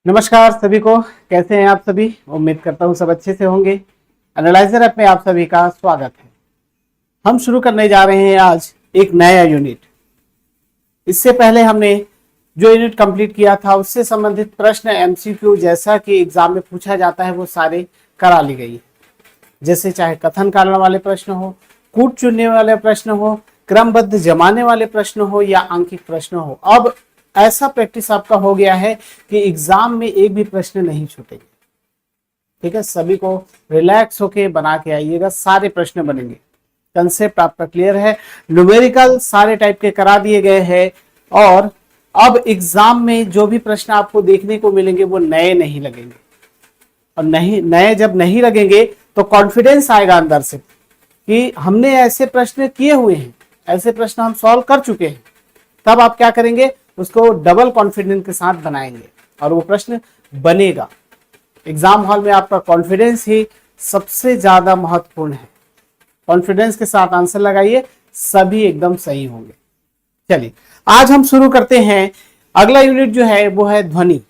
नमस्कार सभी को। कैसे हैं आप सभी? उम्मीद करता हूं सब अच्छे से होंगे। एनालाइजर ऐप में आप सभी का स्वागत है। हम शुरू करने जा रहे हैं आज एक नया यूनिट। इससे पहले हमने जो यूनिट कंप्लीट किया था उससे संबंधित प्रश्न एमसीक्यू जैसा कि एग्जाम में पूछा जाता है वो सारे करा ली गई है। जैसे चाहे कथन कारण वाले प्रश्न हो, कूट चुनने वाले प्रश्न हो, क्रमबद्ध जमाने वाले प्रश्न हो या अंकित प्रश्न हो। अब ऐसा प्रैक्टिस आपका हो गया है कि एग्जाम में एक भी प्रश्न नहीं छूटेंगे। ठीक है, सभी को रिलैक्स होके बना के आइएगा, सारे प्रश्न बनेंगे। कंसेप्ट आपका क्लियर है। न्यूमेरिकल सारे टाइप के करा दिए गए हैं और अब एग्जाम में जो भी प्रश्न आपको देखने को मिलेंगे वो नए नहीं लगेंगे। और नहीं नए जब नहीं लगेंगे तो कॉन्फिडेंस आएगा अंदर से कि हमने ऐसे प्रश्न किए हुए हैं, ऐसे प्रश्न हम सॉल्व कर चुके हैं। तब आप क्या करेंगे, उसको डबल कॉन्फिडेंस के साथ बनाएंगे और वो प्रश्न बनेगा। एग्जाम हॉल में आपका कॉन्फिडेंस ही सबसे ज्यादा महत्वपूर्ण है। कॉन्फिडेंस के साथ आंसर लगाइए, सभी एकदम सही होंगे। चलिए आज हम शुरू करते हैं। अगला यूनिट जो है वो है ध्वनि,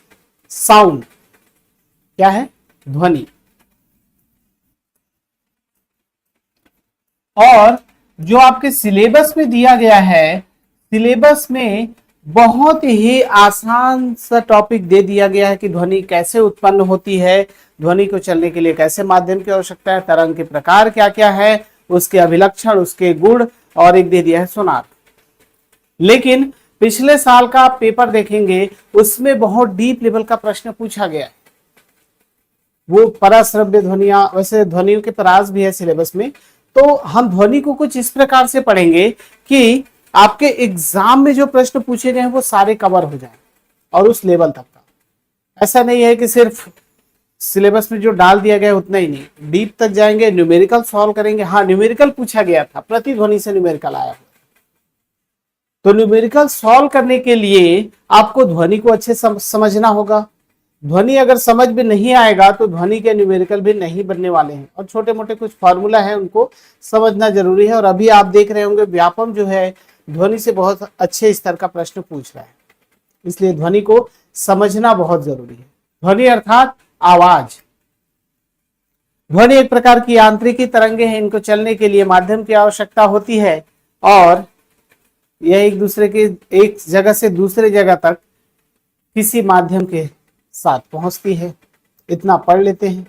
साउंड। क्या है? ध्वनि। और जो आपके सिलेबस में दिया गया है, सिलेबस में बहुत ही आसान सा टॉपिक दे दिया गया है कि ध्वनि कैसे उत्पन्न होती है, ध्वनि को चलने के लिए कैसे माध्यम की आवश्यकता है, तरंग के प्रकार क्या क्या है, उसके अभिलक्षण, उसके गुण, और एक दे दिया है सोनार। लेकिन पिछले साल का आप पेपर देखेंगे उसमें बहुत डीप लेवल का प्रश्न पूछा गया है। वो पराश्रव्य ध्वनियां, वैसे ध्वनियों के परास भी है सिलेबस में। तो हम ध्वनि को कुछ इस प्रकार से पढ़ेंगे कि आपके एग्जाम में जो प्रश्न पूछे गए हैं वो सारे कवर हो जाए और उस लेवल तक का। ऐसा नहीं है कि सिर्फ सिलेबस में जो डाल दिया गया उतना ही नहीं, डीप तक जाएंगे, न्यूमेरिकल सॉल्व करेंगे। हाँ, न्यूमेरिकल पूछा गया था, प्रतिध्वनि से न्यूमेरिकल आया। तो न्यूमेरिकल सॉल्व करने के लिए आपको ध्वनि को अच्छे समझना होगा। ध्वनि अगर समझ में नहीं आएगा तो ध्वनि के न्यूमेरिकल भी नहीं बनने वाले हैं। और छोटे मोटे कुछ फॉर्मूला है उनको समझना जरूरी है। और अभी आप देख रहे होंगे व्यापम जो है ध्वनि से बहुत अच्छे स्तर का प्रश्न पूछ रहा है, इसलिए ध्वनि को समझना बहुत जरूरी है। ध्वनि अर्थात आवाज। ध्वनि एक प्रकार की यांत्रिकी तरंगे हैं, इनको चलने के लिए माध्यम की आवश्यकता होती है और यह एक दूसरे के एक जगह से दूसरे जगह तक किसी माध्यम के साथ पहुंचती है। इतना पढ़ लेते हैं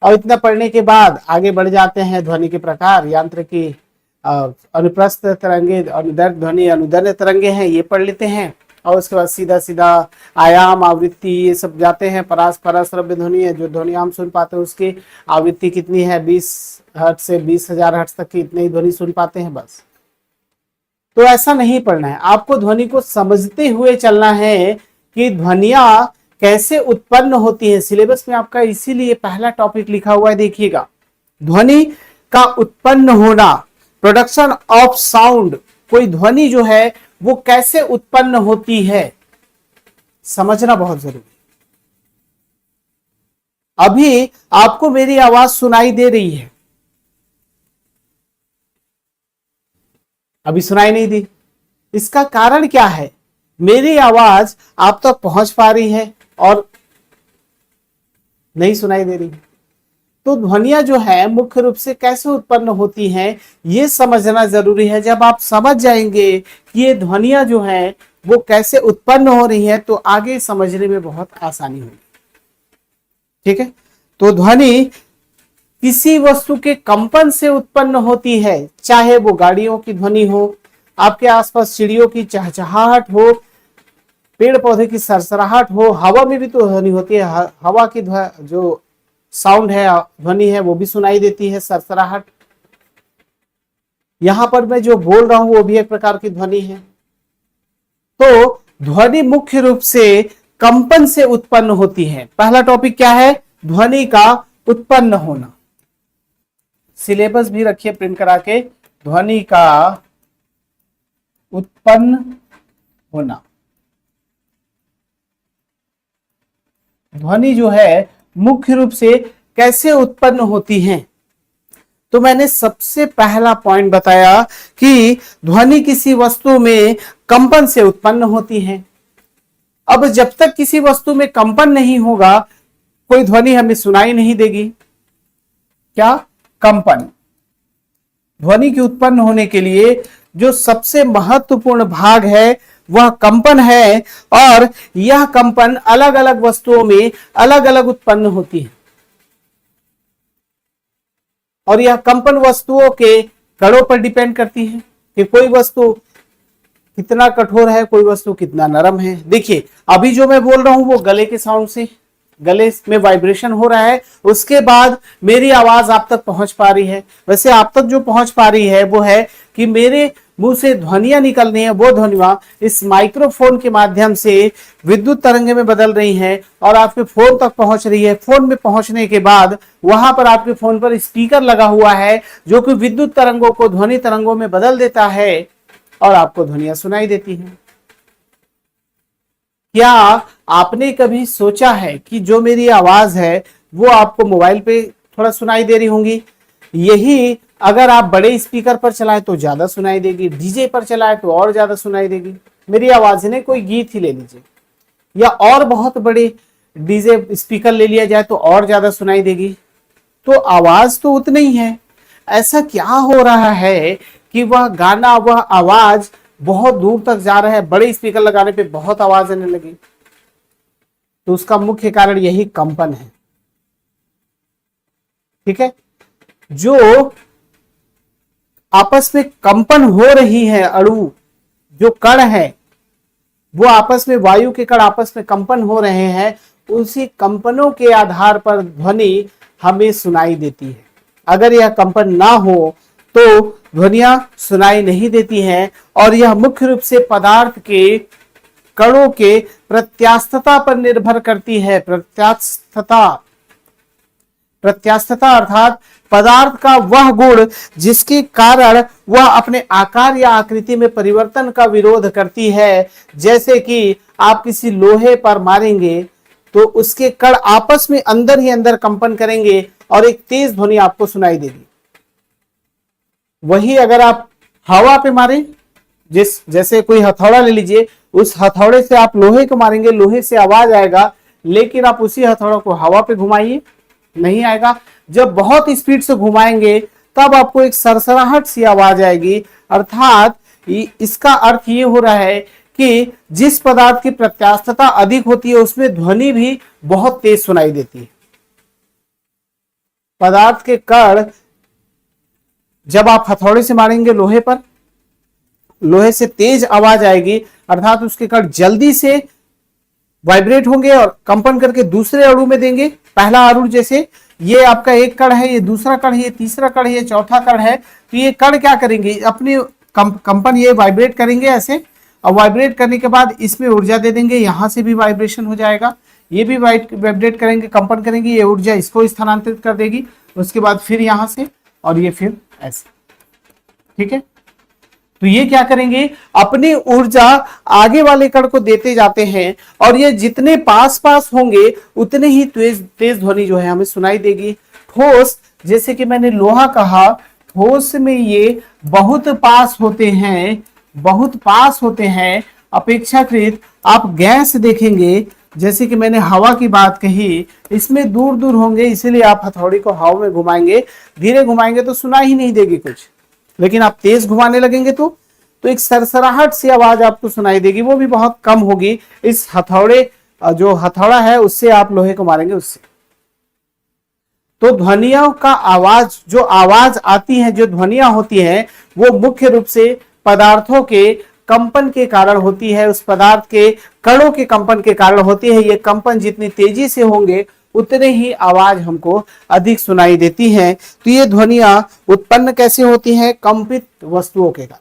और इतना पढ़ने के बाद आगे बढ़ जाते हैं। ध्वनि के प्रकार, यांत्रिकी, अनुप्रस्थ तरंगे, अनुदैर्घ्य ध्वनि, अनुदैर्घ्य तरंगे हैं, ये पढ़ लेते हैं। और उसके बाद सीधा सीधा आयाम, आवृत्ति, ये सब जाते हैं। पराश्रव्य ध्वनि है, जो ध्वनि हम सुन पाते हैं उसकी आवृत्ति कितनी है, 20 हर्ट्ज से 20,000 हर्ट्ज तक की इतनी ही ध्वनि सुन पाते हैं बस। तो ऐसा नहीं पढ़ना है, आपको ध्वनि को समझते हुए चलना है कि ध्वनियां कैसे उत्पन्न होती है। सिलेबस में आपका इसीलिए पहला टॉपिक लिखा हुआ है, देखिएगा, ध्वनि का उत्पन्न होना, प्रोडक्शन ऑफ साउंड। कोई ध्वनि जो है वो कैसे उत्पन्न होती है समझना बहुत जरूरी। अभी आपको मेरी आवाज सुनाई दे रही है, अभी सुनाई नहीं दी। इसका कारण क्या है? मेरी आवाज आप तक पहुंच पा रही है और नहीं सुनाई दे रही। तो ध्वनियां जो है मुख्य रूप से कैसे उत्पन्न होती हैं ये समझना जरूरी है। जब आप समझ जाएंगे कि ये ध्वनियां जो है वो कैसे उत्पन्न हो रही है तो आगे समझने में बहुत आसानी होगी। ठीक है, तो ध्वनि किसी वस्तु के कंपन से उत्पन्न होती है, चाहे वो गाड़ियों की ध्वनि हो, आपके आसपास चिड़ियों की चहचहाहट हो, पेड़ पौधे की सरसराहट हो, हवा में भी तो ध्वनि होती है। हवा की जो साउंड है, ध्वनि है, वो भी सुनाई देती है, सरसराहट। यहां पर मैं जो बोल रहा हूं वो भी एक प्रकार की ध्वनि है। तो ध्वनि मुख्य रूप से कंपन से उत्पन्न होती है। पहला टॉपिक क्या है? ध्वनि का उत्पन्न होना। सिलेबस भी रखिए प्रिंट करा के, ध्वनि का उत्पन्न होना। ध्वनि जो है मुख्य रूप से कैसे उत्पन्न होती हैं। तो मैंने सबसे पहला पॉइंट बताया कि ध्वनि किसी वस्तु में कंपन से उत्पन्न होती है। अब जब तक किसी वस्तु में कंपन नहीं होगा कोई ध्वनि हमें सुनाई नहीं देगी। क्या? कंपन। ध्वनि की उत्पन्न होने के लिए जो सबसे महत्वपूर्ण भाग है वह कंपन है, और यह कंपन अलग अलग वस्तुओं में अलग अलग उत्पन्न होती है, और यह कंपन वस्तुओं के कणों पर डिपेंड करती है कि कोई वस्तु कितना कठोर है, कोई वस्तु कितना नरम है। देखिए अभी जो मैं बोल रहा हूं वो गले के साउंड से, गले में वाइब्रेशन हो रहा है, उसके बाद मेरी आवाज आप तक पहुंच पा रही है। वैसे आप तक जो पहुंच पा रही है वो है कि मेरे मुंह से ध्वनियां निकल रही हैं, वो ध्वनियां इस माइक्रोफोन के माध्यम से विद्युत तरंगे में बदल रही हैं और आपके फोन तक पहुंच रही है। फोन में पहुंचने के बाद वहां पर आपके फोन पर स्पीकर लगा हुआ है जो कि विद्युत तरंगों को ध्वनि तरंगों में बदल देता है और आपको ध्वनियां सुनाई देती हैं। क्या आपने कभी सोचा है कि जो मेरी आवाज है वो आपको मोबाइल पे थोड़ा सुनाई दे रही होंगी? यही अगर आप बड़े स्पीकर पर चलाएं तो ज्यादा सुनाई देगी, डीजे पर चलाएं तो और ज्यादा सुनाई देगी। मेरी आवाज ने कोई गीत ही ले लीजिए, या और बहुत बड़े डीजे स्पीकर ले लिया जाए तो और ज्यादा सुनाई देगी। तो आवाज तो उतनी ही है। ऐसा क्या हो रहा है कि वह गाना, वह आवाज बहुत दूर तक जा रहा है, बड़े स्पीकर लगाने पे बहुत आवाज आने लगी? तो उसका मुख्य कारण यही कंपन है। ठीक है, जो आपस में कंपन हो रही है, अणु जो कण है वो आपस में, वायु के कण आपस में कंपन हो रहे हैं, उसी कंपनों के आधार पर ध्वनि हमें सुनाई देती है। अगर यह कंपन ना हो तो ध्वनियां सुनाई नहीं देती हैं, और यह मुख्य रूप से पदार्थ के कणों के प्रत्यास्थता पर निर्भर करती है। प्रत्यास्थता अर्थात पदार्थ का वह गुण जिसके कारण वह अपने आकार या आकृति में परिवर्तन का विरोध करती है। जैसे कि आप किसी लोहे पर मारेंगे तो उसके कण आपस में अंदर ही अंदर कंपन करेंगे और एक तेज ध्वनि आपको सुनाई देगी। वही अगर आप हवा पे मारें, जैसे कोई हथौड़ा ले लीजिए, उस हथौड़े से आप लोहे को मारेंगे, लोहे से आवाज आएगा, लेकिन आप उसी हथौड़ा को हवा पे घुमाइए, नहीं आएगा। जब बहुत स्पीड से घुमाएंगे तब आपको एक सरसराहट सी आवाज आएगी। अर्थात इसका अर्थ ये हो रहा है कि जिस पदार्थ की प्रत्यास्थता अधिक होती है उसमें ध्वनि भी बहुत तेज सुनाई देती है। पदार्थ के कण जब आप हथौड़े से मारेंगे लोहे पर, लोहे से तेज आवाज आएगी, अर्थात उसके कण जल्दी से वाइब्रेट होंगे और कंपन करके दूसरे अणु में देंगे। पहला अणु, जैसे ये आपका एक कण है, ये दूसरा कण है, ये तीसरा कण है, ये चौथा कण है, तो ये कण क्या करेंगे, अपनी कंपन, ये वाइब्रेट करेंगे ऐसे, और वाइब्रेट करने के बाद इसमें ऊर्जा दे देंगे, यहां से भी वाइब्रेशन हो जाएगा, ये भी वाइब्रेट करेंगे, कंपन करेंगे, ये ऊर्जा इसको स्थानांतरित कर देगी, उसके बाद फिर यहां से, और ये फिर ऐसे। ठीक है, तो ये क्या करेंगे, अपनी ऊर्जा आगे वाले कण को देते जाते हैं, और ये जितने पास पास होंगे उतने ही तेज ध्वनि जो है हमें सुनाई देगी। ठोस, जैसे कि मैंने लोहा कहा, ठोस में ये बहुत पास होते हैं, बहुत पास होते हैं अपेक्षाकृत। आप गैस देखेंगे, जैसे कि मैंने हवा की बात कही, इसमें दूर दूर होंगे, इसीलिए आप हथौड़ी को हवा में घुमाएंगे, धीरे घुमाएंगे तो सुनाई ही नहीं देगी कुछ, लेकिन आप तेज घुमाने लगेंगे तो एक सरसराहट सी आवाज आपको सुनाई देगी, वो भी बहुत कम होगी। इस हथौड़े, जो हथौड़ा है उससे आप लोहे को मारेंगे उससे। तो ध्वनियों का आवाज, जो आवाज आती है, जो ध्वनियां होती हैं, वो मुख्य रूप से पदार्थों के कंपन के कारण होती है, उस पदार्थ के कणों के कंपन के कारण होती है। ये कंपन जितनी तेजी से होंगे उतने ही आवाज हमको अधिक सुनाई देती है। तो ये ध्वनियां उत्पन्न कैसे होती हैं, कंपित वस्तुओं के कारण।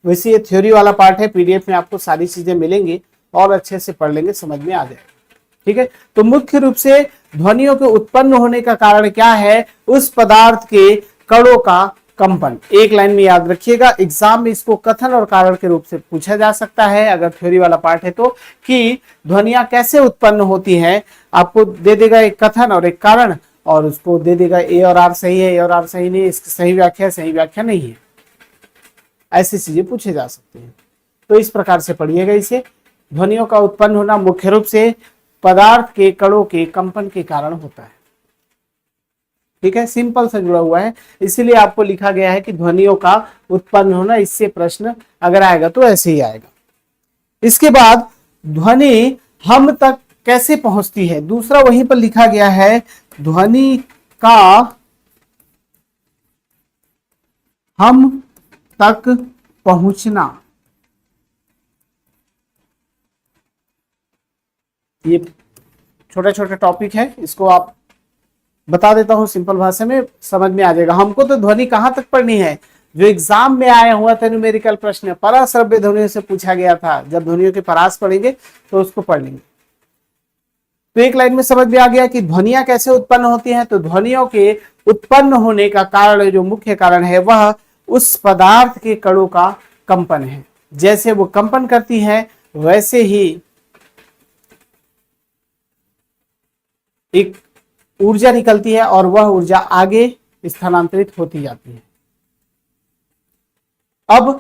वैसे ये थ्योरी वाला पार्ट है, पीडीएफ में आपको सारी चीजें मिलेंगी और अच्छे से पढ़ लेंगे, समझ में आ जाएगा। ठीक है, तो मुख्य रूप से ध्वनियों के उत्पन्न होने का कारण क्या है, उस पदार्थ के कणों का कंपन। एक लाइन में याद रखिएगा, एग्जाम में इसको कथन और कारण के रूप से पूछा जा सकता है अगर थ्योरी वाला पार्ट है तो, कि ध्वनियां कैसे उत्पन्न होती हैं। आपको दे देगा एक कथन और एक कारण, और उसको दे देगा ए और आर सही है, ए और आर सही नहीं, इसकी सही व्याख्या है, सही व्याख्या नहीं है। ऐसी चीजें पूछे जा सकते हैं। तो इस प्रकार से पढ़िएगा इसे। ध्वनियों का उत्पन्न होना मुख्य रूप से पदार्थ के कणों के कंपन के कारण होता है। ठीक है, सिंपल सा जुड़ा हुआ है, इसीलिए आपको लिखा गया है कि ध्वनियों का उत्पन्न होना, इससे प्रश्न अगर आएगा तो ऐसे ही आएगा। इसके बाद ध्वनि हम तक कैसे पहुंचती है, दूसरा वहीं पर लिखा गया है, ध्वनि का हम तक पहुंचना। ये छोटा छोटा टॉपिक है, इसको आप बता देता हूं सिंपल भाषा में, समझ में आ जाएगा। हमको तो ध्वनि कहां तक पढ़नी है, जो एग्जाम में आया हुआ था न्यूमेरिकल प्रश्न, पराश्रव्य ध्वनियों से पूछा गया था, जब ध्वनियों के परास पढ़ेंगे तो उसको पढ़ लेंगे। तो एक लाइन में समझ में आ गया कि ध्वनियां कैसे उत्पन्न होती हैं। तो ध्वनियों के उत्पन्न होने का कारण, जो मुख्य कारण है, वह उस पदार्थ के कणों का कंपन है। जैसे वो कंपन करती है वैसे ही एक ऊर्जा निकलती है और वह ऊर्जा आगे स्थानांतरित होती जाती है। अब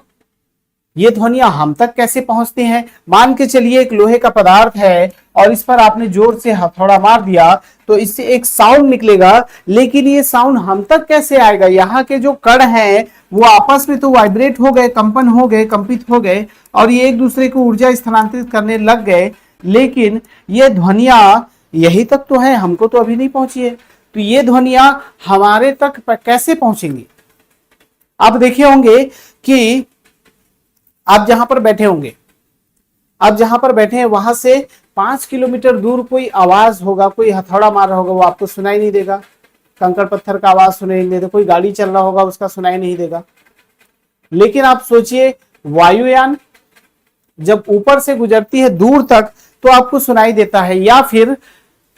ये ध्वनियां हम तक कैसे पहुंचती हैं, मान के चलिए एक लोहे का पदार्थ है और इस पर आपने जोर से हथौड़ा मार दिया तो इससे एक साउंड निकलेगा, लेकिन ये साउंड हम तक कैसे आएगा, यहाँ के जो कण हैं वो आपस में तो वाइब्रेट हो गए, कंपन हो गए, कंपित हो गए और ये एक दूसरे को ऊर्जा स्थानांतरित करने लग गए, लेकिन ये ध्वनियां यही तक तो है, हमको तो अभी नहीं पहुंची है। तो ये ध्वनियां हमारे तक कैसे पहुंचेंगी। आप देखे होंगे कि आप जहां पर बैठे होंगे, आप जहां पर बैठे हैं वहां से 5 किलोमीटर दूर कोई आवाज होगा, कोई हथौड़ा मार रहा होगा, वो आपको सुनाई नहीं देगा, कंकड़ पत्थर का आवाज सुनाई नहीं देगा, कोई गाड़ी चल रहा होगा उसका सुनाई नहीं देगा। लेकिन आप सोचिए वायुयान जब ऊपर से गुजरती है दूर तक तो आपको सुनाई देता है, या फिर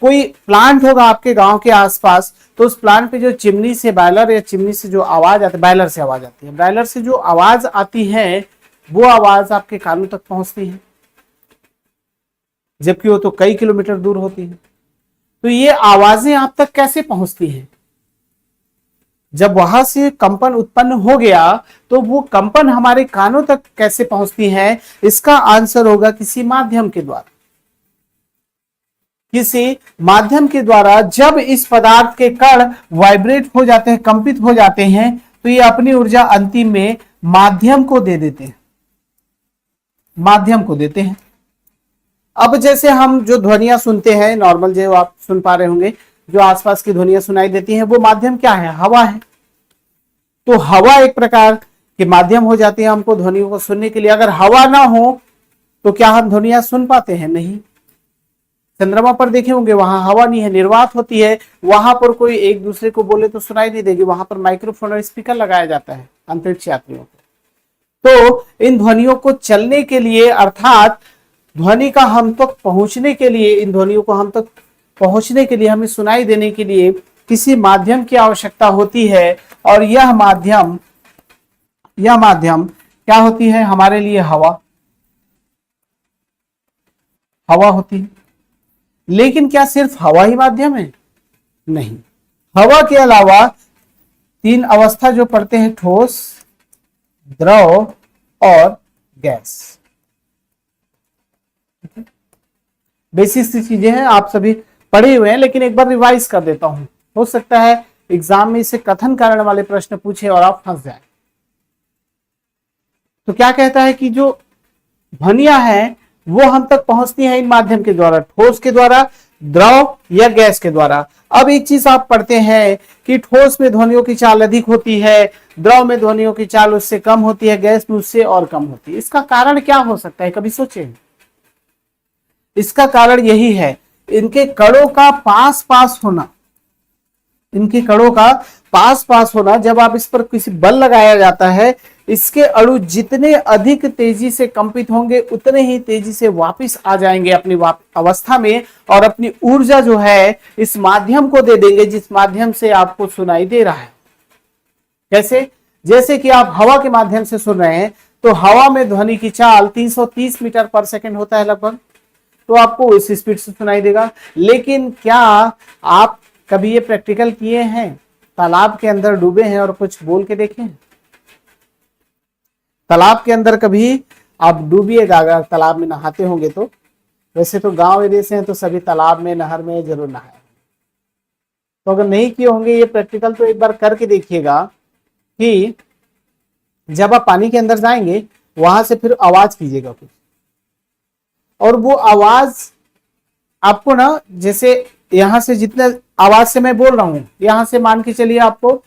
कोई प्लांट होगा आपके गांव के आसपास, तो उस प्लांट पे जो चिमनी से बॉयलर या चिमनी से जो आवाज आती है, बॉयलर से आवाज आती है, बॉयलर से जो आवाज आती है वो आवाज आपके कानों तक पहुंचती है, जबकि वो तो कई किलोमीटर दूर होती है। तो ये आवाजें आप तक कैसे पहुंचती हैं, जब वहां से कंपन उत्पन्न हो गया तो वो कंपन हमारे कानों तक कैसे पहुंचती है, इसका आंसर होगा किसी माध्यम के द्वारा। किसी माध्यम के द्वारा जब इस पदार्थ के कण वाइब्रेट हो जाते हैं, कंपित हो जाते हैं, तो ये अपनी ऊर्जा अंतिम में माध्यम को दे देते हैं, माध्यम को देते हैं। अब जैसे हम जो ध्वनियां सुनते हैं नॉर्मल, जो आप सुन पा रहे होंगे, जो आसपास की ध्वनियां सुनाई देती हैं, वो माध्यम क्या है, हवा है। तो हवा एक प्रकार के माध्यम हो जाती है हमको ध्वनियों को सुनने के लिए। अगर हवा ना हो तो क्या हम ध्वनियां सुन पाते हैं, नहीं। चंद्रमा पर देखे होंगे वहां हवा नहीं है, निर्वात होती है, वहां पर कोई एक दूसरे को बोले तो सुनाई नहीं देगी, वहां पर माइक्रोफोन और स्पीकर लगाया जाता है अंतरिक्ष यात्रियों को। तो इन ध्वनियों को चलने के लिए, अर्थात ध्वनि का हम तक पहुंचने के लिए, इन ध्वनियों को हम तक पहुंचने के लिए, हमें सुनाई देने के लिए किसी माध्यम की आवश्यकता होती है। और यह माध्यम क्या होती है हमारे लिए, हवा होती है। लेकिन क्या सिर्फ हवा ही माध्यम है, नहीं। हवा के अलावा 3 अवस्था जो पढ़ते हैं, ठोस, द्रव और गैस। बेसिक सी चीजें हैं, आप सभी पढ़े हुए हैं, लेकिन एक बार रिवाइज कर देता हूं, हो सकता है एग्जाम में इसे कथन कारण वाले प्रश्न पूछे और आप फंस जाए। तो क्या कहता है कि जो ध्वनियां हैं वो हम तक पहुंचती हैं इन माध्यम के द्वारा, ठोस के द्वारा, द्रव या गैस के द्वारा। अब एक चीज आप पढ़ते हैं कि ठोस में ध्वनियों की चाल अधिक होती है, द्रव में ध्वनियों की चाल उससे कम होती है, गैस में उससे और कम होती है। इसका कारण क्या हो सकता है, कभी सोचे? इसका कारण यही है, इनके कणों का पास पास होना, इनके कणों का पास पास होना। जब आप इस पर किसी बल लगाया जाता है, इसके अणु जितने अधिक तेजी से कंपित होंगे उतने ही तेजी से वापस आ जाएंगे अपनी अवस्था में, और अपनी ऊर्जा जो है इस माध्यम को दे देंगे, जिस माध्यम से आपको सुनाई दे रहा है। कैसे? जैसे कि आप हवा के माध्यम से सुन रहे हैं, तो हवा में ध्वनि की चाल 330 मीटर पर सेकंड होता है लगभग, तो आपको उस स्पीड से सुनाई देगा। लेकिन क्या आप कभी ये प्रैक्टिकल किए हैं, तालाब के अंदर डूबे हैं और कुछ बोल के देखे हैं? तालाब के अंदर कभी आप डूबिएगा अगर तालाब में नहाते होंगे तो। वैसे तो गांव एरिया से हैं तो सभी तालाब में नहर में जरूर नहाए, तो अगर नहीं किए होंगे ये प्रैक्टिकल तो एक बार करके देखिएगा कि जब आप पानी के अंदर जाएंगे वहां से फिर आवाज कीजिएगा कुछ, और वो आवाज आपको ना, जैसे यहां से जितने आवाज से मैं बोल रहा हूं, यहां से मान के चलिए आपको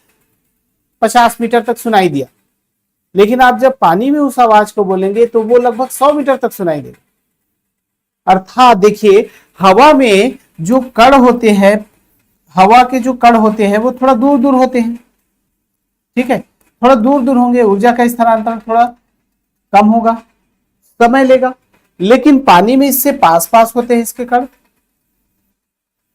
50 मीटर तक सुनाई दिया, लेकिन आप जब पानी में उस आवाज को बोलेंगे तो वो लगभग 100 मीटर तक सुनाई देगा। अर्थात देखिए, हवा में जो कण होते हैं, हवा के जो कण होते हैं वो थोड़ा दूर दूर होते हैं, ठीक है, थोड़ा दूर दूर होंगे, ऊर्जा का स्थानांतरण थोड़ा कम होगा, समय लेगा। लेकिन पानी में इससे पास पास होते हैं इसके कण,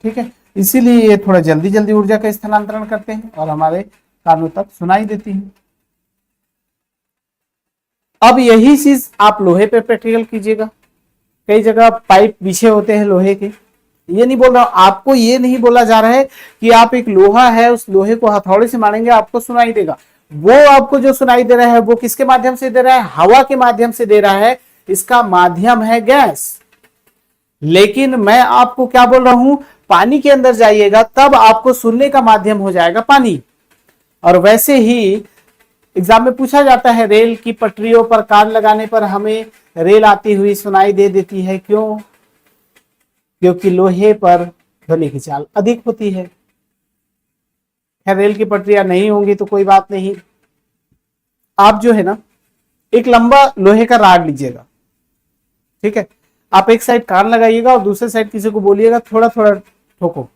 ठीक है, इसीलिए ये थोड़ा जल्दी जल्दी ऊर्जा का स्थानांतरण करते हैं और हमारे कानों तक सुनाई देती है। अब यही चीज आप लोहे पे प्रैक्टिकल कीजिएगा। कई जगह पाइप बिछे होते हैं लोहे के, ये नहीं बोल रहा आपको, ये नहीं बोला जा रहा है कि आप एक लोहा है उस लोहे को हथौड़े से मारेंगे आपको सुनाई देगा। वो आपको जो सुनाई दे रहा है वो किसके माध्यम से दे रहा है? हवा के माध्यम से दे रहा है, इसका माध्यम है गैस। लेकिन मैं आपको क्या बोल रहा हूं, पानी के अंदर जाइएगा तब आपको सुनने का माध्यम हो जाएगा पानी। और वैसे ही एग्जाम में पूछा जाता है, रेल की पटरियों पर कान लगाने पर हमें रेल आती हुई सुनाई दे देती है, क्यों? क्योंकि लोहे पर ध्वनि की चाल अधिक होती है। खैर रेल की पटरियां नहीं होंगी तो कोई बात नहीं, आप जो है ना एक लंबा लोहे का राड लीजिएगा, ठीक है, आप एक साइड कान लगाइएगा और दूसरे साइड किसी को बोलिएगा थोड़ा थोड़ा ठोको,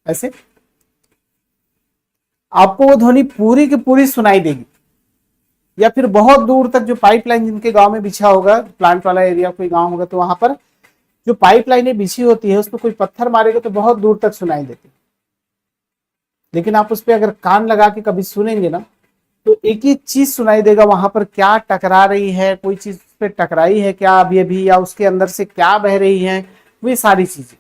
ऐसे आपको वो ध्वनि पूरी की पूरी सुनाई देगी। या फिर बहुत दूर तक जो पाइपलाइन जिनके गांव में बिछा होगा, प्लांट वाला एरिया कोई गांव होगा, तो वहां पर जो पाइपलाइनें बिछी होती है उस पर कोई पत्थर मारेगा तो बहुत दूर तक सुनाई देती है। लेकिन आप उस पर अगर कान लगा के कभी सुनेंगे ना तो एक ही चीज सुनाई देगा, वहां पर क्या टकरा रही है, कोई चीज पे टकराई है क्या अभी, या उसके अंदर से क्या बह रही है, वे सारी चीजें।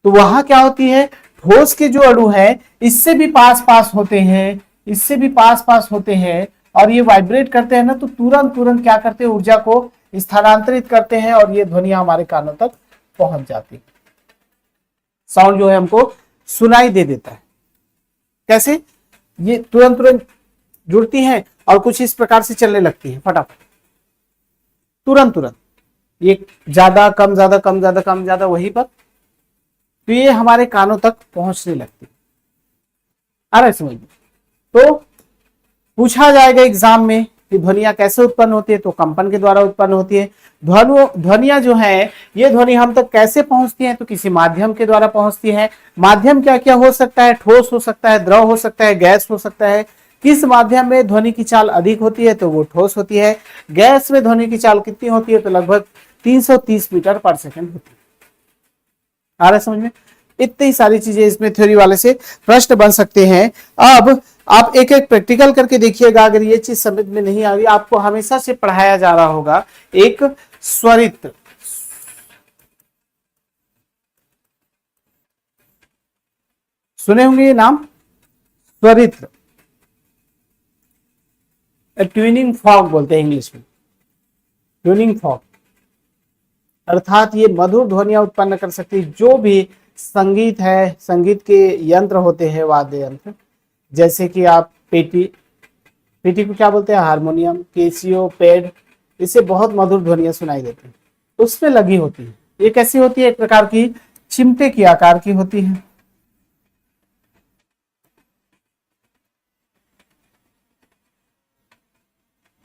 तो वहां क्या होती है, ठोस के जो अणु है इससे भी पास पास होते हैं, इससे भी पास पास होते हैं, और ये वाइब्रेट करते हैं ना तो तुरंत तुरंत क्या करते हैं, ऊर्जा को स्थानांतरित करते हैं और ये ध्वनियां हमारे कानों तक पहुंच जाती है। साउंड जो है हमको सुनाई दे देता है। कैसे? ये तुरंत तुरंत जुड़ती हैं और कुछ इस प्रकार से चलने लगती है फटाफट, तुरंत तुरंत, ये ज्यादा कम ज्यादा कम ज्यादा कम ज्यादा वहीं पर, तो ये हमारे कानों तक पहुंचने लगती है। आ रहा है समझ में? तो पूछा जाएगा एग्जाम में कि ध्वनियां कैसे उत्पन्न होती है, तो कंपन के द्वारा उत्पन्न होती है। ध्वनियां जो है ये ध्वनि हम तक कैसे पहुंचती है, तो किसी माध्यम के द्वारा पहुंचती है। माध्यम क्या क्या हो सकता है, ठोस हो सकता है, द्रव हो सकता है, गैस हो सकता है। किस माध्यम में ध्वनि की चाल अधिक होती है, तो वो ठोस होती है। गैस में ध्वनि की चाल कितनी होती है, तो लगभग 330 मीटर पर सेकंड होती है। आ रहा है समझ में? इतनी सारी चीजें इसमें थ्योरी वाले से प्रश्न बन सकते हैं। अब आप एक एक प्रैक्टिकल करके देखिएगा, अगर ये चीज समझ में नहीं आ रही, आपको हमेशा से पढ़ाया जा रहा होगा एक स्वरित्र, सुने होंगे ये नाम, स्वरित्र, ट्यूनिंग फॉग बोलते हैं इंग्लिश में, ट्यूनिंग फॉग। अर्थात ये मधुर ध्वनियां उत्पन्न कर सकती है। जो भी संगीत है, संगीत के यंत्र होते हैं, वाद्य यंत्र, जैसे कि आप पेटी, पेटी को क्या बोलते हैं, हारमोनियम, केसियो, पैड, इससे बहुत मधुर ध्वनियां सुनाई देती है, उसमें लगी होती है। ये कैसी होती है, एक प्रकार की चिमटे की आकार की होती है।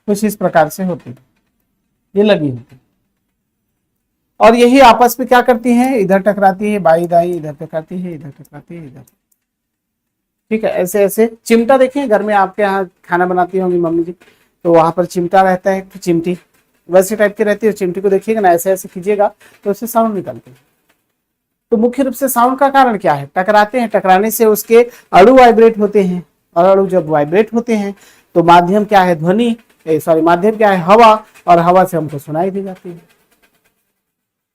कुछ इस प्रकार से होती है, ये लगी होती है, और यही आपस में क्या करती हैं, इधर टकराती है, बाई दाई, इधर टकराती है, इधर टकराती है, इधर, ठीक है। ऐसे ऐसे चिमटा देखिए, घर में आपके यहाँ खाना बनाती होंगी मम्मी जी, तो वहां पर चिमटा रहता है, तो चिमटी वैसे टाइप की रहती है, चिमटी को देखिएगा ना, ऐसे ऐसे कीजिएगा तो उससे साउंड निकलते हैं। तो मुख्य रूप से साउंड का कारण क्या है, टकराते हैं, टकराने से उसके अणु वाइब्रेट होते हैं, और अणु जब वाइब्रेट होते हैं तो माध्यम क्या है, ध्वनि, माध्यम क्या है, हवा, और हवा से हमको सुनाई दी जाती है।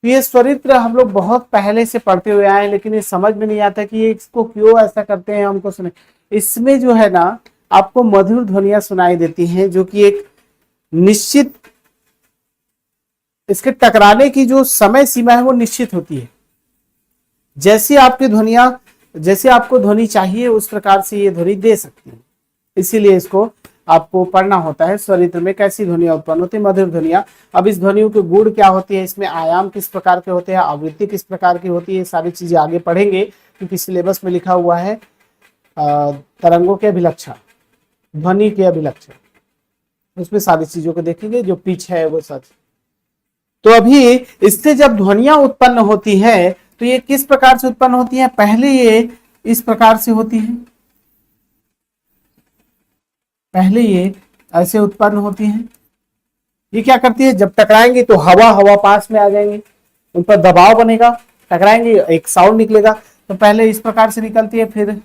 ये स्वरित्र हम लोग बहुत पहले से पढ़ते हुए आए हैं, लेकिन ये समझ में नहीं आता कि ये इसको क्यों ऐसा करते हैं, हमको सुने। इसमें जो है ना आपको मधुर ध्वनियां सुनाई देती हैं, जो कि एक निश्चित इसके टकराने की जो समय सीमा है वो निश्चित होती है। जैसी आपकी ध्वनियां, जैसे आपको ध्वनि चाहिए उस प्रकार से ये ध्वनि दे सकती है। इसीलिए इसको आपको पढ़ना होता है। स्वरित्र में कैसी ध्वनियां उत्पन्न होती है, मधुर ध्वनियां। अब इस ध्वनियों के गुण क्या होते हैं, इसमें आयाम किस प्रकार के होते हैं, आवृत्ति किस प्रकार की होती है, सारी चीजें आगे पढ़ेंगे, क्योंकि सिलेबस में लिखा हुआ है तरंगों के अभिलक्षण, ध्वनि के अभिलक्षण, उसमें सारी चीजों को देखेंगे, जो पिच है वो सच। तो अभी इससे जब ध्वनियां उत्पन्न होती है तो ये किस प्रकार से उत्पन्न होती है, पहले ये इस प्रकार से होती है, पहले ये ऐसे उत्पन्न होती है। ये क्या करती है, जब टकराएंगे तो हवा हवा पास में आ जाएंगे, उन पर दबाव बनेगा, टकराएंगे एक साउंड निकलेगा। तो पहले इस प्रकार से निकलती है, फिर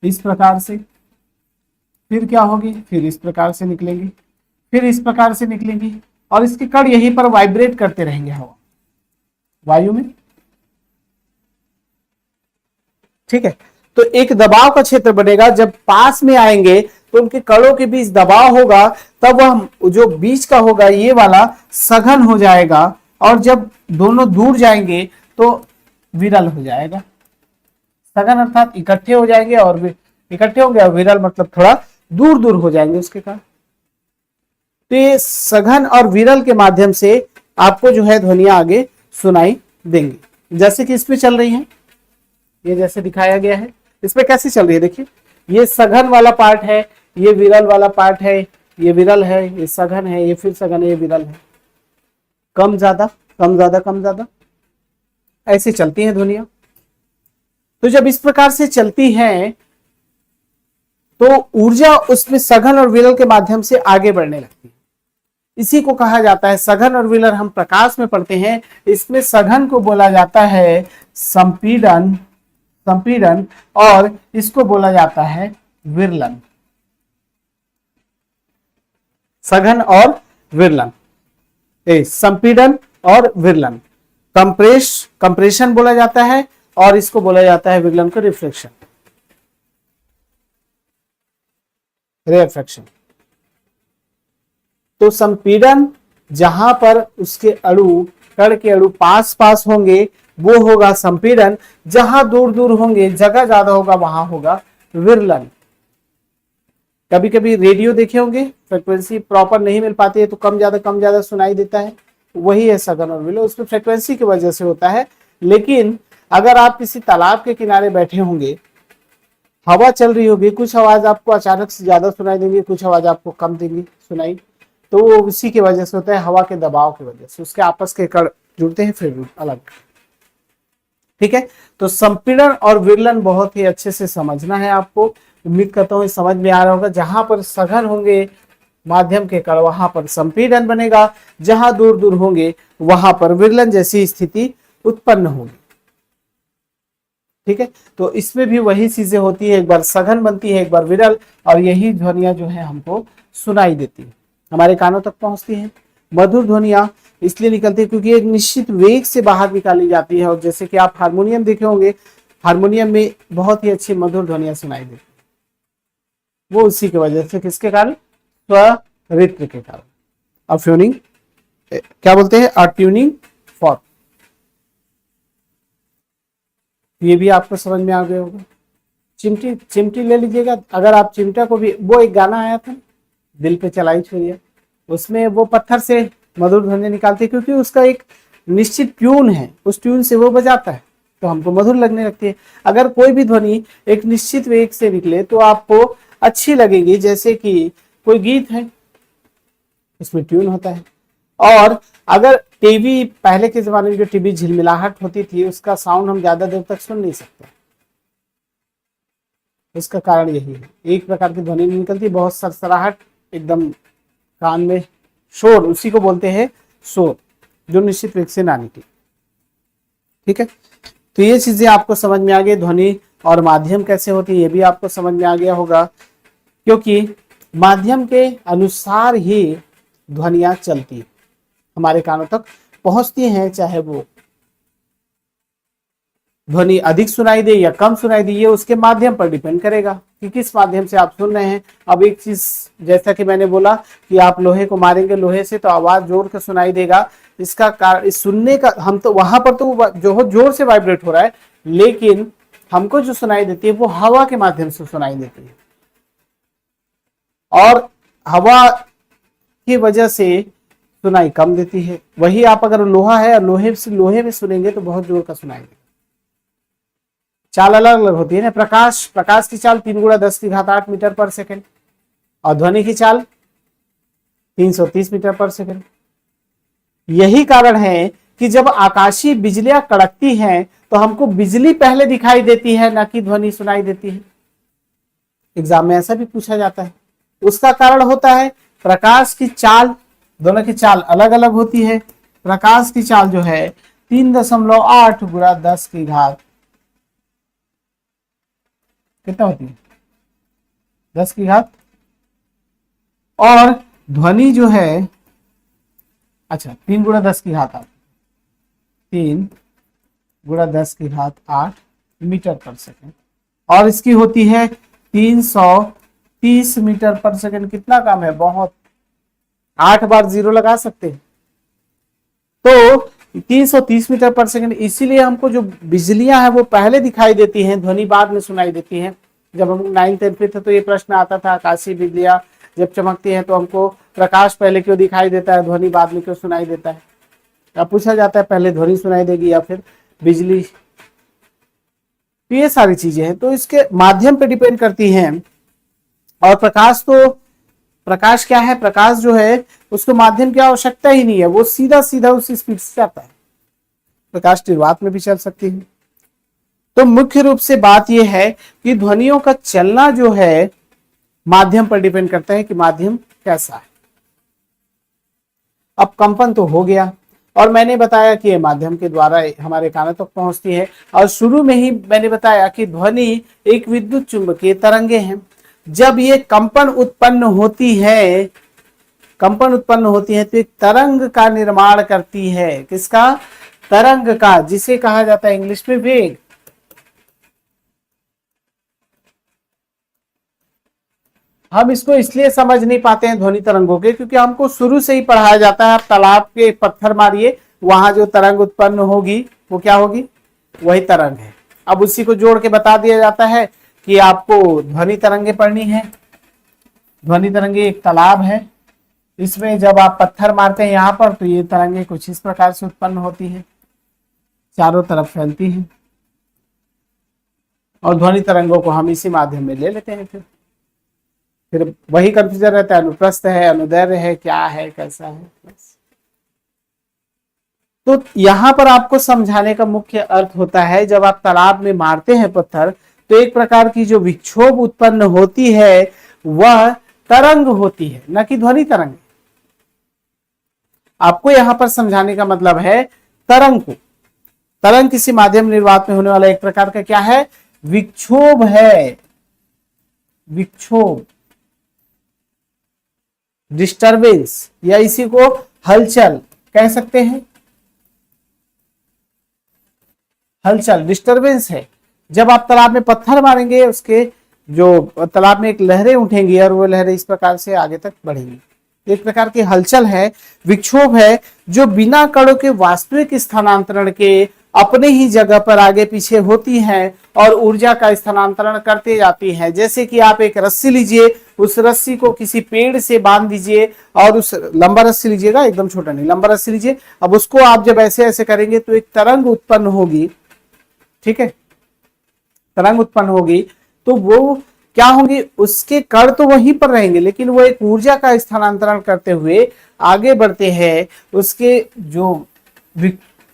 इस प्रकार से, फिर क्या होगी, फिर इस प्रकार से निकलेंगी, फिर इस प्रकार से निकलेंगी, और इसके कण यहीं पर वाइब्रेट करते रहेंगे हवा वायु में। ठीक है, तो एक दबाव का क्षेत्र बनेगा। जब पास में आएंगे तो उनके कणों के बीच दबाव होगा, तब वह जो बीच का होगा ये वाला सघन हो जाएगा, और जब दोनों दूर जाएंगे तो विरल हो जाएगा। सघन अर्थात इकट्ठे हो जाएंगे, और इकट्ठे होंगे, और विरल मतलब थोड़ा दूर दूर हो जाएंगे उसके कारण। तो ये सघन और विरल के माध्यम से आपको जो है ध्वनियां आगे सुनाई देंगी। जैसे कि इसमें चल रही है, ये जैसे दिखाया गया है, इसमें कैसे चल रही है, देखिए ये सघन वाला पार्ट है, ये विरल वाला पार्ट है, ये विरल है, ये सघन है, ये फिर सघन है, ये विरल है, कम ज्यादा कम ज्यादा कम ज्यादा ऐसे चलती हैं ध्वनियां। तो जब इस प्रकार से चलती हैं तो ऊर्जा उसमें सघन और विरल के माध्यम से आगे बढ़ने लगती है। इसी को कहा जाता है, सघन और विरल हम प्रकाश में पढ़ते हैं, इसमें सघन को बोला जाता है संपीड़न, संपीड़न, और इसको बोला जाता है विरलन। सघन और विरलन, संपीड़न और विरलन। कंप्रेशन बोला जाता है, और इसको बोला जाता है विरलन को रिफ्लेक्शन, रेफ्रैक्शन। तो संपीड़न जहां पर उसके अणु, कण के अणु पास पास होंगे वो होगा संपीड़न, जहां दूर दूर होंगे, जगह ज्यादा होगा, वहां होगा विरलन। कभी कभी रेडियो देखे होंगे, फ्रीक्वेंसी प्रॉपर नहीं मिल पाती है तो कम ज्यादा सुनाई देता है, वही है सघन और विरल, उसमें फ्रीक्वेंसी की वजह से होता है। लेकिन अगर आप किसी तालाब के किनारे बैठे होंगे, हवा चल रही होगी, कुछ आवाज आपको अचानक से ज्यादा सुनाई देंगी, कुछ आवाज आपको कम देंगी सुनाई, तो वो उसी की वजह से होता है, हवा के दबाव की वजह से, उसके आपस के कण जुड़ते हैं फिर अलग। ठीक है, तो संपीड़न और विरलन बहुत ही अच्छे से समझना है आपको। उम्मीद करता हूं समझ में आ रहा होगा। जहां पर सघन होंगे माध्यम के कण, वहां पर संपीड़न बनेगा, जहां दूर दूर होंगे वहां पर विरलन जैसी स्थिति उत्पन्न होगी। ठीक है, तो इसमें भी वही चीजें होती है, एक बार सघन बनती है, एक बार विरल, और यही ध्वनियां जो है हमको सुनाई देती है, हमारे कानों तक पहुंचती है। मधुर ध्वनियां इसलिए निकलती है क्योंकि एक निश्चित वेग से बाहर निकाली जाती है, और जैसे कि आप हारमोनियम देखे होंगे, हारमोनियम में बहुत ही अच्छी मधुर ध्वनियां सुनाई देती है, वो उसी की वजह से, किसके कारण, स्वरित्र के कारण। अब ट्यूनिंग क्या बोलते हैं, अ ट्यूनिंग फॉर्क, ये भी आपको समझ में आ गया होगा। चिमटी, चिमटी ले लीजिएगा, अगर आप चिमटा को भी, वो एक गाना आया था दिल पे चलाई छुरिया, उसमें वो पत्थर से मधुर ध्वनि निकालती है, क्योंकि उसका एक निश्चित ट्यून है, उस ट्यून से वो बजाता है तो हमको मधुर लगने लगती है। अगर कोई भी ध्वनि एक निश्चित वेग से निकले तो आपको अच्छी लगेगी, जैसे कि कोई गीत है उसमें ट्यून होता है, और अगर टीवी, पहले के जमाने में जो टीवी झिलमिलाहट होती थी, उसका साउंड हम ज्यादा देर तक सुन नहीं सकते, इसका कारण यही है, एक प्रकार की ध्वनि निकलती है, बहुत सरसराहट, एकदम कान में शोर, उसी को बोलते हैं शोर, जो निश्चित वेग से ना निकले। ठीक है, तो ये चीजें आपको समझ में आ गई, ध्वनि और माध्यम कैसे होती है ये भी आपको समझ में आ गया होगा, क्योंकि माध्यम के अनुसार ही ध्वनियां चलती है, हमारे कानों तक पहुंचती हैं, चाहे वो ध्वनि अधिक सुनाई दे या कम सुनाई दे, ये उसके माध्यम पर डिपेंड करेगा कि किस माध्यम से आप सुन रहे हैं। अब एक चीज जैसा कि मैंने बोला कि आप लोहे को मारेंगे लोहे से तो आवाज जोर के सुनाई देगा, इसका कारण इस सुनने का, हम तो वहां पर तो जो जोर से वाइब्रेट हो रहा है, लेकिन हमको जो सुनाई देती है वो हवा के माध्यम से सुनाई देती है, और हवा की वजह से सुनाई कम देती है। वही आप अगर लोहा है और लोहे में सुनेंगे तो बहुत जोर का सुनाई देगा। चाल अलग अलग होती है ना। प्रकाश की चाल 3 × 10⁸ मीटर पर सेकेंड, और ध्वनि की चाल 330 मीटर पर सेकेंड। यही कारण है कि जब आकाशीय बिजलियां कड़कती हैं तो हमको बिजली पहले दिखाई देती है, ना कि ध्वनि सुनाई देती है। एग्जाम में ऐसा भी पूछा जाता है। उसका कारण होता है प्रकाश की चाल, दोनों की चाल अलग अलग होती है। प्रकाश की चाल जो है 3.8 × 10⁻, कितना होती है 10⁻, और ध्वनि जो है, अच्छा 3 × 10⁻8, 3 × 10⁸ मीटर पर सेकेंड, और इसकी होती है 330 मीटर पर सेकेंड। कितना कम है, बहुत, 8 बार जीरो लगा सकते हैं। तो 330 मीटर पर सेकेंड, इसीलिए हमको जो बिजलियां हैं वो पहले दिखाई देती हैं, ध्वनि बाद में सुनाई देती है। जब हम 9th 10th में थे तो ये प्रश्न आता था, आकाशीय बिजलियां जब चमकती हैं तो हमको प्रकाश पहले क्यों दिखाई देता है, ध्वनि बाद में क्यों सुनाई देता है। अब पूछा जाता है पहले ध्वनि सुनाई देगी या फिर बिजली। तो ये सारी चीजें हैं, तो इसके माध्यम पे डिपेंड करती हैं। और प्रकाश क्या है, प्रकाश जो है उसको माध्यम की आवश्यकता ही नहीं है, वो सीधा सीधा उसी स्पीड से जाता है। प्रकाश निर्वात में भी चल सकती है। तो मुख्य रूप से बात यह है कि ध्वनियों का चलना जो है माध्यम पर डिपेंड करता है कि माध्यम कैसा है। अब कंपन तो हो गया, और मैंने बताया कि ये माध्यम के द्वारा हमारे कानों तक पहुंचती है। और शुरू में ही मैंने बताया कि ध्वनि एक विद्युत चुंबकीय तरंगे हैं। जब ये कंपन उत्पन्न होती है तो एक तरंग का निर्माण करती है। किसका, तरंग का, जिसे कहा जाता है इंग्लिश में वेग। हम इसको इसलिए समझ नहीं पाते हैं ध्वनि तरंगों के, क्योंकि हमको शुरू से ही पढ़ाया जाता है आप तालाब के पत्थर मारिए, वहां जो तरंग उत्पन्न होगी वो क्या होगी, वही तरंग है। अब उसी को जोड़ के बता दिया जाता है कि आपको ध्वनि तरंगे पढ़नी है। ध्वनि तरंगे एक तालाब है, इसमें जब आप पत्थर मारते हैं यहाँ पर तो ये तरंगे कुछ इस प्रकार से उत्पन्न होती है, चारों तरफ फैलती है, और ध्वनि तरंगों को हम इसी माध्यम में ले लेते हैं। फिर वही कंफ्यूजन रहता है, अनुप्रस्थ है, अनुदैर्घ्य है, क्या है, कैसा है, बस। तो यहां पर आपको समझाने का मुख्य अर्थ होता है, जब आप तालाब में मारते हैं पत्थर तो एक प्रकार की जो विक्षोभ उत्पन्न होती है वह तरंग होती है, न कि ध्वनि तरंग। आपको यहां पर समझाने का मतलब है तरंग को। तरंग किसी माध्यम निर्वात में होने वाला एक प्रकार का क्या है, विक्षोभ है। विक्षोभ, डिस्टरबेंस, या इसी को हलचल कह सकते हैं। हलचल डिस्टरबेंस है। जब आप तालाब में पत्थर मारेंगे, उसके जो तालाब में एक लहरें उठेंगी और वो लहरें इस प्रकार से आगे तक बढ़ेंगी, एक प्रकार की हलचल है, विक्षोभ है, जो बिना कणों के वास्तविक स्थानांतरण के अपने ही जगह पर आगे पीछे होती हैं और ऊर्जा का स्थानांतरण करते जाती हैं। जैसे कि आप एक रस्सी लीजिए, उस रस्सी को किसी पेड़ से बांध दीजिए, और उस लंबा रस्सी लीजिएगा, एकदम छोटा नहीं, लंबा रस्सी लीजिए। अब उसको आप जब ऐसे ऐसे करेंगे तो एक तरंग उत्पन्न होगी, ठीक है, तरंग उत्पन्न होगी। तो वो क्या होंगी, उसके कण तो वहीं पर रहेंगे, लेकिन वो एक ऊर्जा का स्थानांतरण करते हुए आगे बढ़ते हैं। उसके जो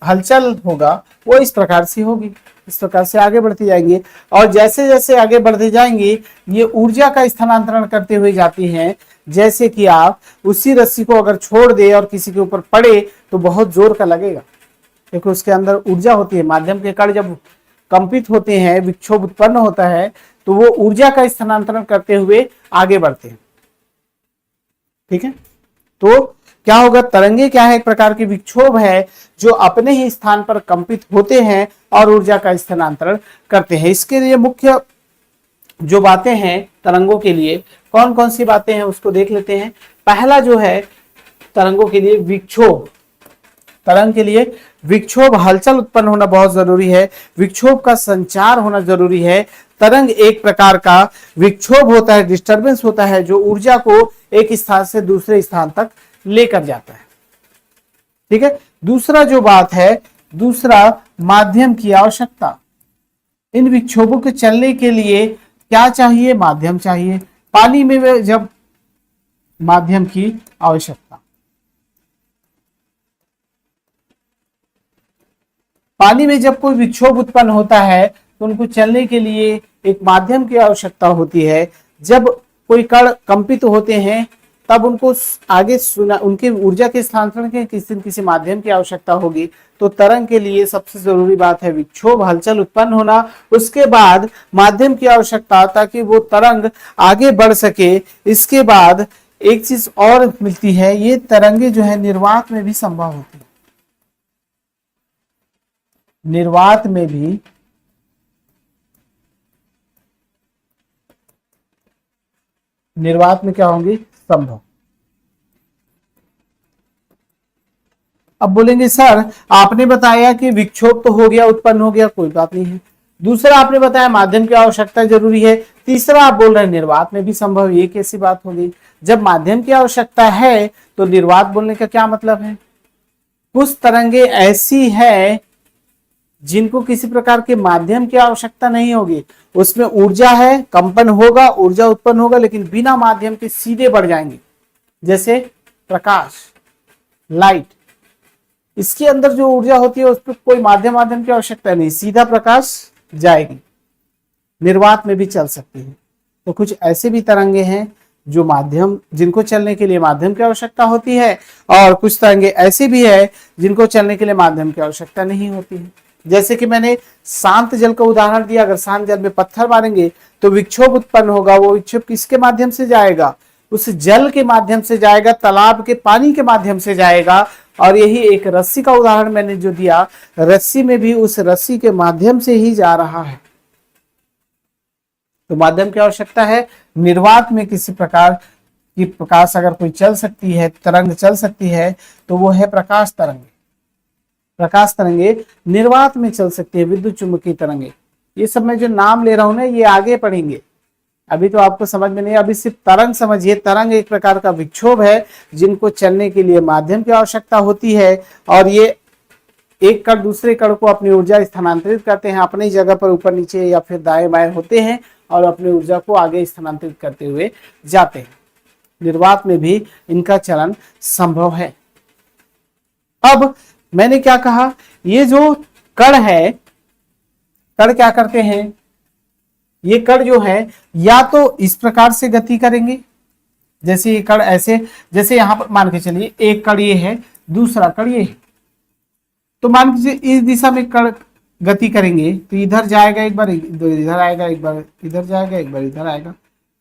हलचल होगा वो इस प्रकार से होगी, इस प्रकार से आगे बढ़ती जाएंगी, और जैसे जैसे आगे बढ़ते जाएंगी ये ऊर्जा का स्थानांतरण करते हुए जाती हैं। जैसे कि आप उसी रस्सी को अगर छोड़ दे और किसी के ऊपर पड़े तो बहुत जोर का लगेगा, क्योंकि उसके अंदर ऊर्जा होती है। माध्यम के कण जब कंपित होते हैं, विक्षोभ उत्पन्न होता है, तो वो ऊर्जा का स्थानांतरण करते हुए आगे बढ़ते हैं, ठीक है। तो क्या होगा, तरंगे क्या है, एक प्रकार के विक्षोभ है जो अपने ही स्थान पर कंपित होते हैं और ऊर्जा का स्थानांतरण करते हैं। इसके लिए मुख्य जो बातें हैं तरंगों के लिए, कौन कौन सी बातें हैं उसको देख लेते हैं। पहला जो है तरंगों के लिए विक्षोभ, तरंग के लिए विक्षोभ, हलचल उत्पन्न होना बहुत जरूरी है, विक्षोभ का संचार होना जरूरी है। तरंग एक प्रकार का विक्षोभ होता है, डिस्टरबेंस होता है जो ऊर्जा को एक स्थान से दूसरे स्थान तक लेकर जाता है। ठीक है, दूसरा जो बात है, दूसरा माध्यम की आवश्यकता। इन विक्षोभों के चलने के लिए क्या चाहिए, माध्यम चाहिए। पानी में जब माध्यम की आवश्यकता, पानी में जब कोई विक्षोभ उत्पन्न होता है तो उनको चलने के लिए एक माध्यम की आवश्यकता होती है। जब कोई कण कंपित होते हैं तब उनको आगे सुना, उनके ऊर्जा के स्थानांतरण के किसी न किसी माध्यम की आवश्यकता होगी। तो तरंग के लिए सबसे जरूरी बात है विक्षोभ, हलचल उत्पन्न होना, उसके बाद माध्यम की आवश्यकता ताकि वो तरंग आगे बढ़ सके। इसके बाद एक चीज और मिलती है, ये तरंगे जो है निर्वात में भी संभव होती है। निर्वात में भी निर्वात में क्या होंगी, संभव। अब बोलेंगे सर आपने बताया कि विक्षोभ तो हो गया, उत्पन्न हो गया, कोई बात नहीं है। दूसरा आपने बताया माध्यम की आवश्यकता जरूरी है। तीसरा आप बोल रहे हैं निर्वात में भी संभव, ये कैसी बात होगी। जब माध्यम की आवश्यकता है तो निर्वात बोलने का क्या मतलब है। कुछ तरंगे ऐसी है जिनको किसी प्रकार के माध्यम की आवश्यकता नहीं होगी, उसमें ऊर्जा है, कंपन होगा, ऊर्जा उत्पन्न होगा, लेकिन बिना माध्यम के सीधे बढ़ जाएंगे। जैसे प्रकाश, लाइट, इसके अंदर जो ऊर्जा होती है उस पर कोई माध्यम की आवश्यकता नहीं, सीधा प्रकाश जाएगी। निर्वात में भी चल सकती है। तो कुछ ऐसे भी तरंगे हैं जो माध्यम, जिनको चलने के लिए माध्यम की आवश्यकता होती है, और कुछ तरंगे ऐसे भी है जिनको चलने के लिए माध्यम की आवश्यकता नहीं होती है। जैसे कि मैंने शांत जल का उदाहरण दिया, अगर शांत जल में पत्थर मारेंगे तो विक्षोभ उत्पन्न होगा। वो विक्षोभ किसके माध्यम से जाएगा, उस जल के माध्यम से जाएगा, तालाब के पानी के माध्यम से जाएगा। और यही एक रस्सी का उदाहरण मैंने जो दिया, रस्सी में भी उस रस्सी के माध्यम से ही जा रहा है। तो माध्यम की आवश्यकता है। निर्वात में किसी प्रकार की प्रकाश अगर कोई चल सकती है, तरंग चल सकती है, तो वो है प्रकाश तरंगे। प्रकाश तरंगे निर्वात में चल सकती है, विद्युत चुंबकीय तरंगे। ये सब मैं जो नाम ले रहा हूं ना, ये आगे पढ़ेंगे, अभी तो आपको समझ में नहीं। अभी सिर्फ तरंग समझिए। तरंग एक प्रकार का विक्षोभ है जिनको चलने के लिए माध्यम की आवश्यकता होती है, और ये एक कण दूसरे कण को अपनी ऊर्जा स्थानांतरित करते हैं, अपनी जगह पर ऊपर नीचे या फिर दाएं बाएं होते हैं और अपनी ऊर्जा को आगे स्थानांतरित करते हुए जाते हैं। निर्वात में भी इनका चलन संभव है। अब मैंने क्या कहा, ये जो कण है, कण क्या करते हैं, ये कण जो है या तो इस प्रकार से गति करेंगे, जैसे ये कण ऐसे, जैसे यहां पर मान के चलिए एक कण ये है, दूसरा कण ये है, तो मान के चलिए इस दिशा में कण गति करेंगे तो इधर जाएगा एक बार, इधर आएगा एक बार, इधर जाएगा एक बार, इधर आएगा।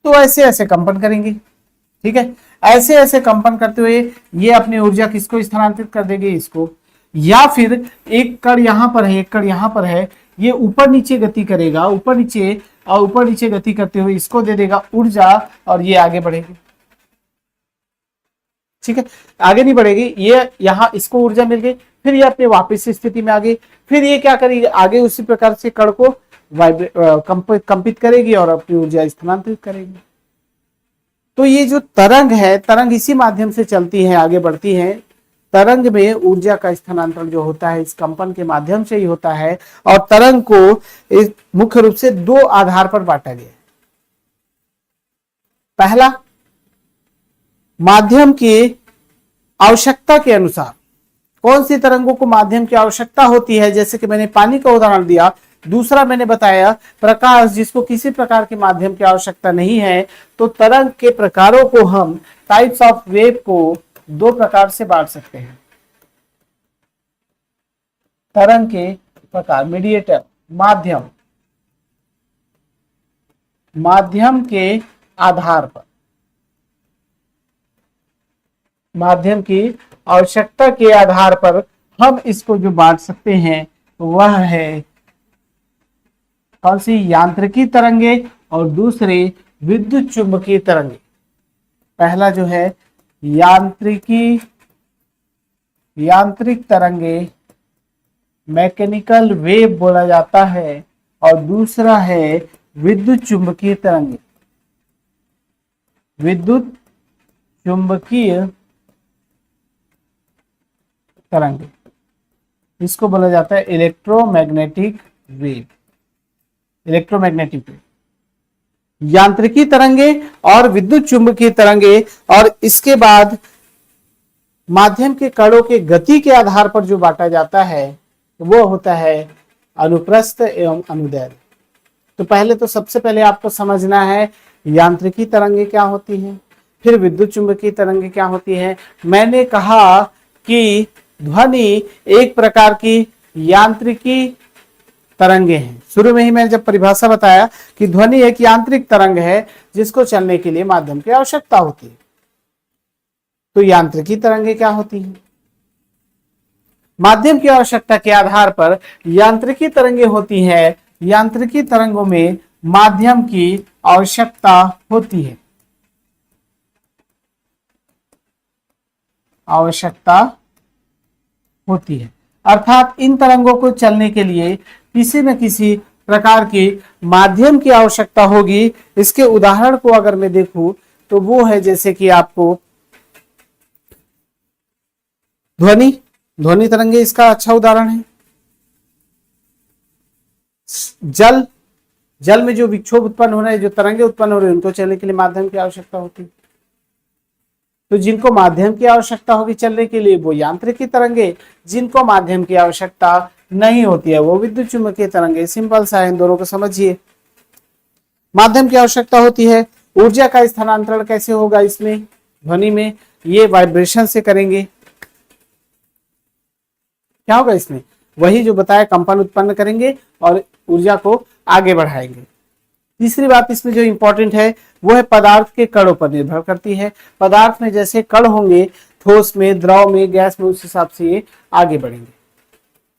तो ऐसे ऐसे कंपन करेंगे। ठीक है, ऐसे ऐसे कंपन करते हुए ये अपनी ऊर्जा किसको स्थानांतरित कर देंगे, इसको। या फिर एक कण यहां पर है, एक कण यहां पर है, ये ऊपर नीचे गति करेगा, ऊपर नीचे और ऊपर नीचे गति करते हुए इसको दे देगा ऊर्जा, और ये आगे बढ़ेगी। ठीक है, आगे नहीं बढ़ेगी, ये यहां इसको ऊर्जा मिल गई, फिर ये अपने वापस स्थिति में आ गई, फिर ये क्या करेगी, आगे उसी प्रकार से कण को कंपित करेगी और अपनी ऊर्जा स्थानांतरित करेगी। तो ये जो तरंग है, तरंग इसी माध्यम से चलती है, आगे बढ़ती है। तरंग में ऊर्जा का स्थानांतरण जो होता है इस कंपन के माध्यम से ही होता है। और तरंग को मुख्य रूप से दो आधार पर बांटा गया है। पहला, माध्यम की आवश्यकता के अनुसार कौन सी तरंगों को माध्यम की आवश्यकता होती है, जैसे कि मैंने पानी का उदाहरण दिया। दूसरा मैंने बताया प्रकाश, जिसको किसी प्रकार के माध्यम की आवश्यकता नहीं है। तो तरंग के प्रकारों को हम, टाइप्स ऑफ वेव को दो प्रकार से बांट सकते हैं। तरंग के प्रकार, मीडिएटर, माध्यम, माध्यम के आधार पर, माध्यम की आवश्यकता के आधार पर हम इसको जो बांट सकते हैं वह है कौन सी, यांत्रिकी तरंगे और दूसरे विद्युत चुंबकीय तरंगे। पहला जो है यांत्रिक तरंगे, मैकेनिकल वेव बोला जाता है, और दूसरा है विद्युत चुंबकीय तरंगे। विद्युत चुंबकीय तरंगे, इसको बोला जाता है इलेक्ट्रोमैग्नेटिक वेव। यांत्रिकी तरंगे और विद्युत चुंबकीय तरंगे, और इसके बाद माध्यम के कणों के गति के आधार पर जो बांटा जाता है वो होता है अनुप्रस्थ एवं अनुदैर्घ्य। तो पहले तो सबसे पहले आपको समझना है यांत्रिकी तरंगे क्या होती हैं, फिर विद्युत चुंबकीय तरंगे क्या होती है। मैंने कहा कि ध्वनि एक प्रकार की यांत्रिकी तरंगे हैं। शुरू में ही मैंने जब परिभाषा बताया कि ध्वनि एक यांत्रिक तरंग है जिसको चलने के लिए माध्यम की आवश्यकता होती है। तो यांत्रिकी तरंगे क्या होती हैं? माध्यम की आवश्यकता के आधार पर यांत्रिकी तरंगे होती है। यांत्रिकी तरंगों में माध्यम की आवश्यकता होती है, अर्थात इन तरंगों को चलने के लिए किसी न किसी प्रकार के माध्यम की आवश्यकता होगी। इसके उदाहरण को अगर मैं देखूं तो वो है जैसे कि आपको ध्वनि तरंगे इसका अच्छा उदाहरण है। जल में जो विक्षोभ उत्पन्न हो रहे हैं, जो तरंगे उत्पन्न हो रही है, उनको चलने के लिए माध्यम की आवश्यकता होती है। तो जिनको माध्यम की आवश्यकता होगी चलने के लिए वो यांत्रिकी तरंगे, जिनको माध्यम की आवश्यकता नहीं होती है वो विद्युत चुंबकीय तरंगे। सिंपल सा है, इन दोनों को समझिए। माध्यम की आवश्यकता होती है, ऊर्जा का स्थानांतरण कैसे होगा इसमें, ध्वनि में, ये वाइब्रेशन से करेंगे। क्या होगा इसमें, वही जो बताया, कंपन उत्पन्न करेंगे और ऊर्जा को आगे बढ़ाएंगे। तीसरी बात इसमें जो इंपॉर्टेंट है वो है पदार्थ के कणों पर निर्भर करती है। पदार्थ में जैसे कण होंगे, ठोस में, द्रव में, गैस में, उस हिसाब से ये आगे बढ़ेंगे।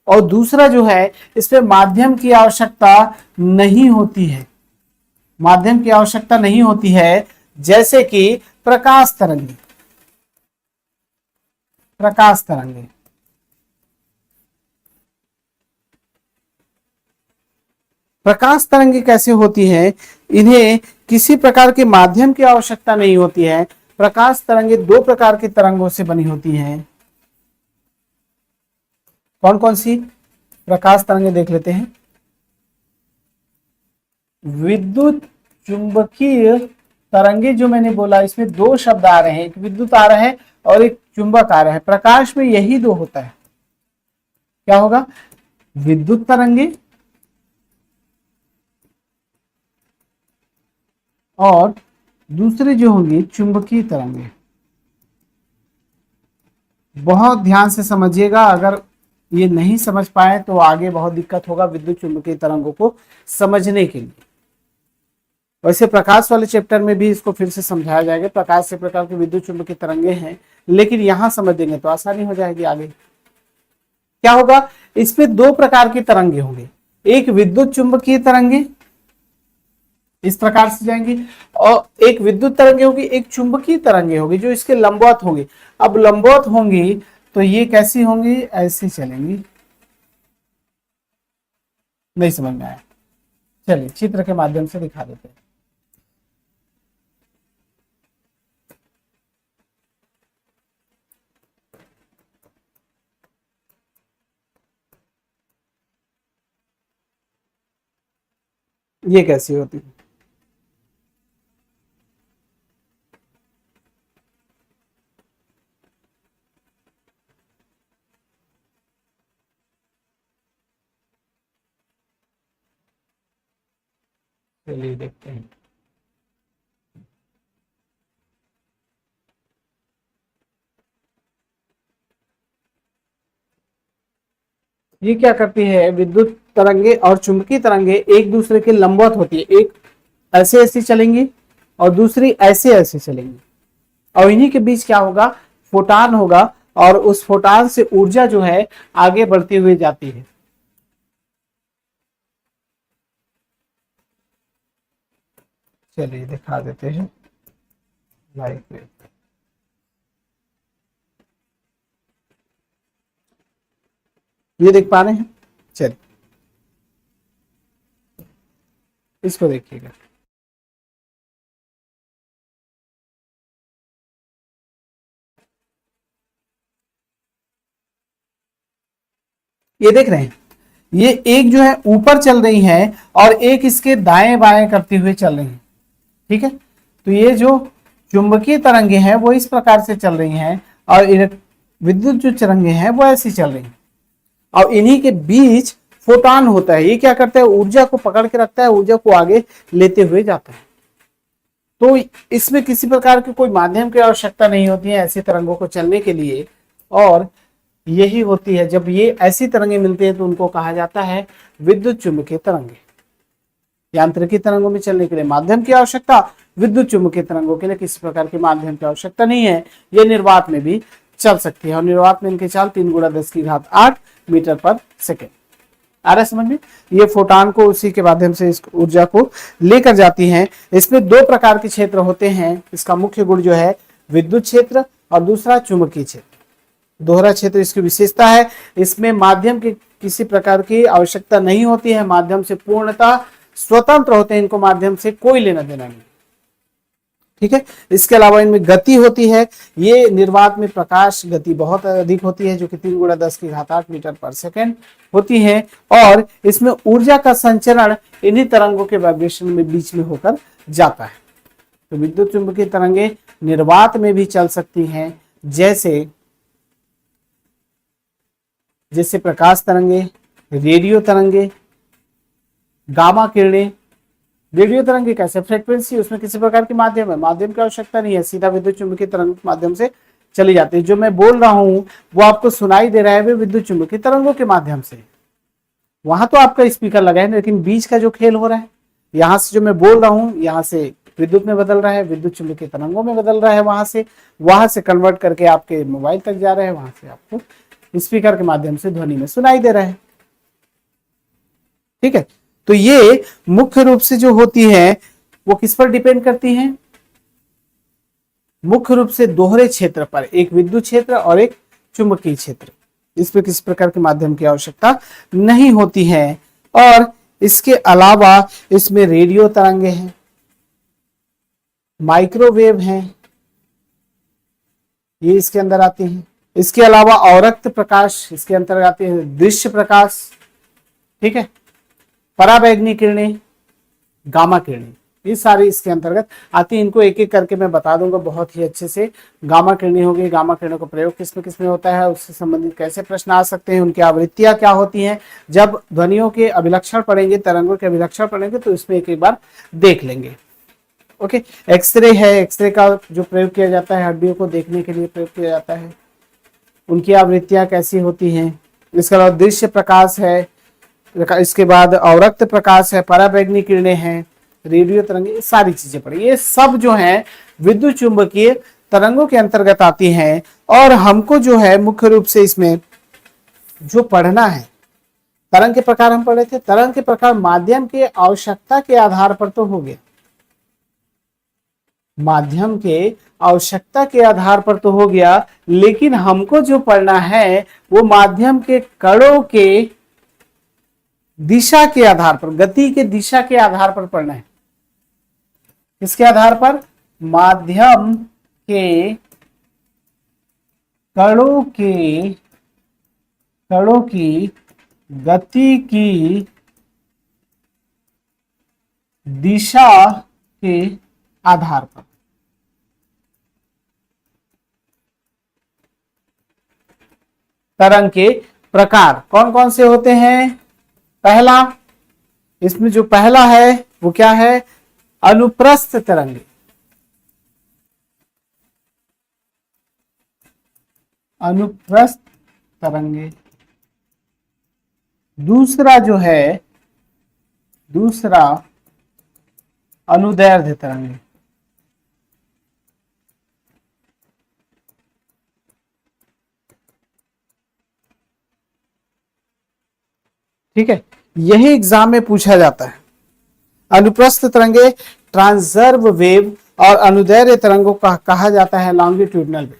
और दूसरा जो है इसमें माध्यम की आवश्यकता नहीं होती है, माध्यम की आवश्यकता नहीं होती है, जैसे कि प्रकाश तरंगे। प्रकाश तरंगे कैसे होती हैं, इन्हें किसी प्रकार के माध्यम की आवश्यकता नहीं होती है। प्रकाश तरंगे दो प्रकार की तरंगों से बनी होती हैं। कौन कौन सी प्रकाश तरंगे देख लेते हैं। विद्युत चुंबकीय तरंगे जो मैंने बोला, इसमें दो शब्द आ रहे हैं, एक विद्युत आ रहा है और एक चुंबक आ रहा है। प्रकाश में यही दो होता है। क्या होगा, विद्युत तरंगे और दूसरे जो होंगे चुंबकीय तरंगे। बहुत ध्यान से समझिएगा, अगर ये नहीं समझ पाए तो आगे बहुत दिक्कत होगा विद्युत चुंबकीय तरंगों को समझने के लिए। वैसे प्रकाश वाले चैप्टर में भी इसको फिर से समझाया जाएगा, प्रकाश से प्रकार के विद्युत चुंबकीय तरंगे हैं, लेकिन यहां समझ देंगे तो आसानी हो जाएगी आगे। क्या होगा, इसमें दो प्रकार की तरंगे होंगे, एक विद्युत चुंबकीय तरंगे इस प्रकार से जाएंगी, और एक विद्युत तरंगे होगी, एक चुंबकीय तरंगे होगी जो इसके लंबवत होंगी। अब लंबवत होंगी तो ये कैसी होंगी, ऐसी चलेंगी। नहीं समझ में आया, चलिए चित्र के माध्यम से दिखा देते हैं। ये कैसी होती है, चलिए देखते हैं। ये क्या करती है, विद्युत तरंगे और चुंबकीय तरंगे एक दूसरे के लंबवत होती है, एक ऐसे ऐसे चलेंगी और दूसरी ऐसे ऐसे चलेंगी, और इन्हीं के बीच क्या होगा, फोटान होगा और उस फोटान से ऊर्जा जो है आगे बढ़ती हुई जाती है। चलिए दिखा देते हैं लाइट में। ये देख पा रहे हैं? चलिए इसको देखिएगा। ये देख रहे हैं, ये एक जो है ऊपर चल रही है और एक इसके दाएं बाएं करते हुए चल रही है। ठीक है, तो ये जो चुंबकीय तरंगे हैं वो इस प्रकार से चल रही हैं और विद्युत जो तरंगे हैं वो ऐसी चल रही हैं और इन्हीं के बीच फोटान होता है। ये क्या करता है, ऊर्जा को पकड़ के रखता है, ऊर्जा को आगे लेते हुए जाता है। तो इसमें किसी प्रकार के कोई माध्यम की आवश्यकता नहीं होती है ऐसी तरंगों को चलने के लिए। और यही होती है, जब ये ऐसी तरंगे मिलती है तो उनको कहा जाता है विद्युत चुंबकीय तरंगे। यांत्रिकी तरंगों में चलने के लिए माध्यम की आवश्यकता, विद्युत चुंबकीय तरंगों के लिए किसी प्रकार के माध्यम की आवश्यकता नहीं है। ये निर्वात में भी चल सकती है और निर्वात में इनकी चाल 3 × 10⁸ मीटर पर सेकेंड। आ रहा है समझ में? ये फोटान को उसी के माध्यम से इस ऊर्जा को लेकर जाती हैं। इसमें 2 प्रकार के क्षेत्र होते हैं। इसका मुख्य गुण जो है विद्युत क्षेत्र और दूसरा चुंबकीय क्षेत्र। दोहरा क्षेत्र इसकी विशेषता है। इसमें माध्यम की किसी प्रकार की आवश्यकता नहीं होती है, माध्यम से पूर्णतः स्वतंत्र होते हैं, इनको माध्यम से कोई लेना देना नहीं। ठीक है, इसके अलावा इनमें गति होती है। ये निर्वात में प्रकाश गति बहुत अधिक होती है जो कि 3 × 10⁸ मीटर पर सेकेंड होती है और इसमें ऊर्जा का संचरण इन्हीं तरंगों के वाइब्रेशन में बीच में होकर जाता है। तो विद्युत चुंबकीय तरंगे निर्वात में भी चल सकती हैं, जैसे प्रकाश तरंगे, रेडियो तरंगे, गामा किरणें। रेडियो तरंगे कैसे, फ्रीक्वेंसी, उसमें किसी प्रकार की माध्यम है, माध्यम की आवश्यकता नहीं है, सीधा विद्युत चुंबकीय तरंग के माध्यम से चली जाती है। जो मैं बोल रहा हूं वो आपको सुनाई दे रहा है विद्युत चुंबकीय तरंगों के माध्यम से। वहां तो आपका स्पीकर लगा है, लेकिन बीच का जो खेल हो रहा है, यहां से जो मैं बोल रहा हूं यहां से विद्युत में बदल रहा है, विद्युत चुंबकीय तरंगों में बदल रहा है, वहां से कन्वर्ट करके आपके मोबाइल तक जा रहा है, वहां से आपको स्पीकर के माध्यम से ध्वनि में सुनाई दे रहा है। ठीक है, तो ये मुख्य रूप से जो होती है वो किस पर डिपेंड करती हैं? मुख्य रूप से दोहरे क्षेत्र पर, एक विद्युत क्षेत्र और एक चुंबकीय क्षेत्र। इस पर किसी प्रकार के माध्यम की आवश्यकता नहीं होती है। और इसके अलावा इसमें रेडियो तरंगे हैं, माइक्रोवेव हैं, ये इसके अंदर आती हैं। इसके अलावा अवरक्त प्रकाश इसके अंतर्गत आते हैं, दृश्य प्रकाश, ठीक है, पराबैंगनी किरणें, गामा किरणें, ये सारी इसके अंतर्गत आती है। इनको एक एक करके मैं बता दूंगा बहुत ही अच्छे से। गामा किरणें होगी, गामा किरणों का प्रयोग किसमें होता है, उससे संबंधित कैसे प्रश्न आ सकते हैं, उनकी आवृत्तियां क्या होती हैं। जब ध्वनियों के अभिलक्षण पढ़ेंगे, तरंगों के अभिलक्षण पढ़ेंगे तो इसमें एक एक बार देख लेंगे। ओके, एक्सरे है, एक्सरे का जो प्रयोग किया जाता है हड्डियों को देखने के लिए प्रयोग किया जाता है, उनकी आवृत्तियां कैसी होती हैं। इसके अलावा दृश्य प्रकाश है, इसके बाद अवरक्त प्रकाश है, पराबैंगनी किरणें हैं, रेडियो तरंगे, सारी चीजें पढ़ी। ये सब जो है विद्युत चुंबकीय तरंगों के अंतर्गत आती हैं। और हमको जो है मुख्य रूप से इसमें जो पढ़ना है, तरंग के प्रकार हम पढ़े थे, तरंग के प्रकार माध्यम के आवश्यकता के आधार पर तो हो गया, माध्यम के आवश्यकता के आधार पर तो हो गया, लेकिन हमको जो पढ़ना है वो माध्यम के कणों के दिशा के आधार पर, गति के दिशा के आधार पर पढ़ना है। किसके आधार पर? माध्यम के कणों की गति की दिशा के आधार पर। तरंग के प्रकार कौन कौन से होते हैं? पहला, इसमें जो पहला है वो क्या है? अनुप्रस्थ तरंगे। अनुप्रस्थ तरंगे। दूसरा जो है, दूसरा अनुदैर्ध्य तरंगे। ठीक है, यही एग्जाम में पूछा जाता है। अनुप्रस्थ तरंगे ट्रांसवर्स वेव और अनुदैर्ध्य तरंगों का कहा जाता है लॉन्गिट्यूडनल वेव।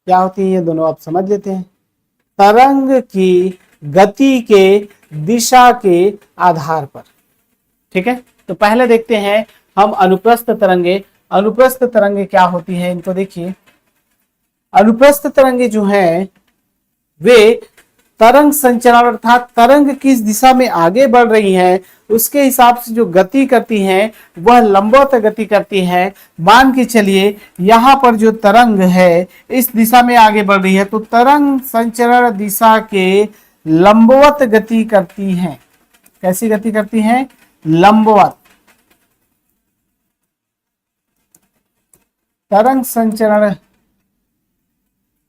क्या होती है ये दोनों, आप समझ लेते हैं। तरंग की गति के दिशा के आधार पर, ठीक है। तो पहले देखते हैं हम अनुप्रस्थ तरंगे। अनुप्रस्थ तरंगे क्या होती है, इनको देखिए। अनुप्रस्थ तरंगे जो हैं वे तरंग संचरण अर्थात तरंग किस दिशा में आगे बढ़ रही है उसके हिसाब से जो गति करती हैं वह लंबवत गति करती है। मान के चलिए यहां पर जो तरंग है इस दिशा में आगे बढ़ रही है, तो तरंग संचरण दिशा के लंबवत गति करती हैं। कैसी गति करती हैं? लंबवत। तरंग संचरण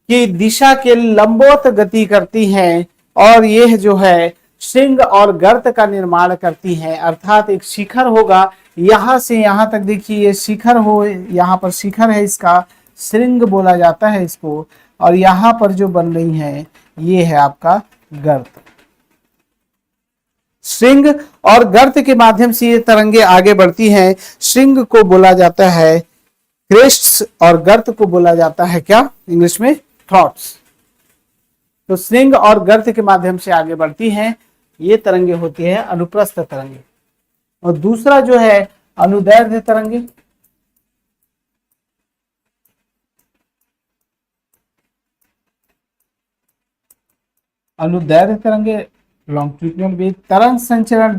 की दिशा के लंबवत गति करती हैं और यह जो है श्रृंग और गर्त का निर्माण करती हैं। अर्थात एक शिखर होगा, यहां से यहां तक देखिए ये शिखर हो, यहां पर शिखर है, इसका श्रृंग बोला जाता है इसको, और यहां पर जो बन रही है ये है आपका गर्त। श्रृंग और गर्त के माध्यम से ये तरंगे आगे बढ़ती हैं। श्रृंग को बोला जाता है क्रेस्ट्स और गर्त को बोला जाता है क्या इंग्लिश में? थ्रॉट्स। तो श्रृंग और गर्त के माध्यम से आगे बढ़ती हैं, ये तरंगे होती है अनुप्रस्थ तरंगे। और दूसरा जो है अनुदैर्ध्य तरंगे। अनुदैर्ध्य तरंगे लॉन्गिट्यूडिनल वेव, तरंग संचरण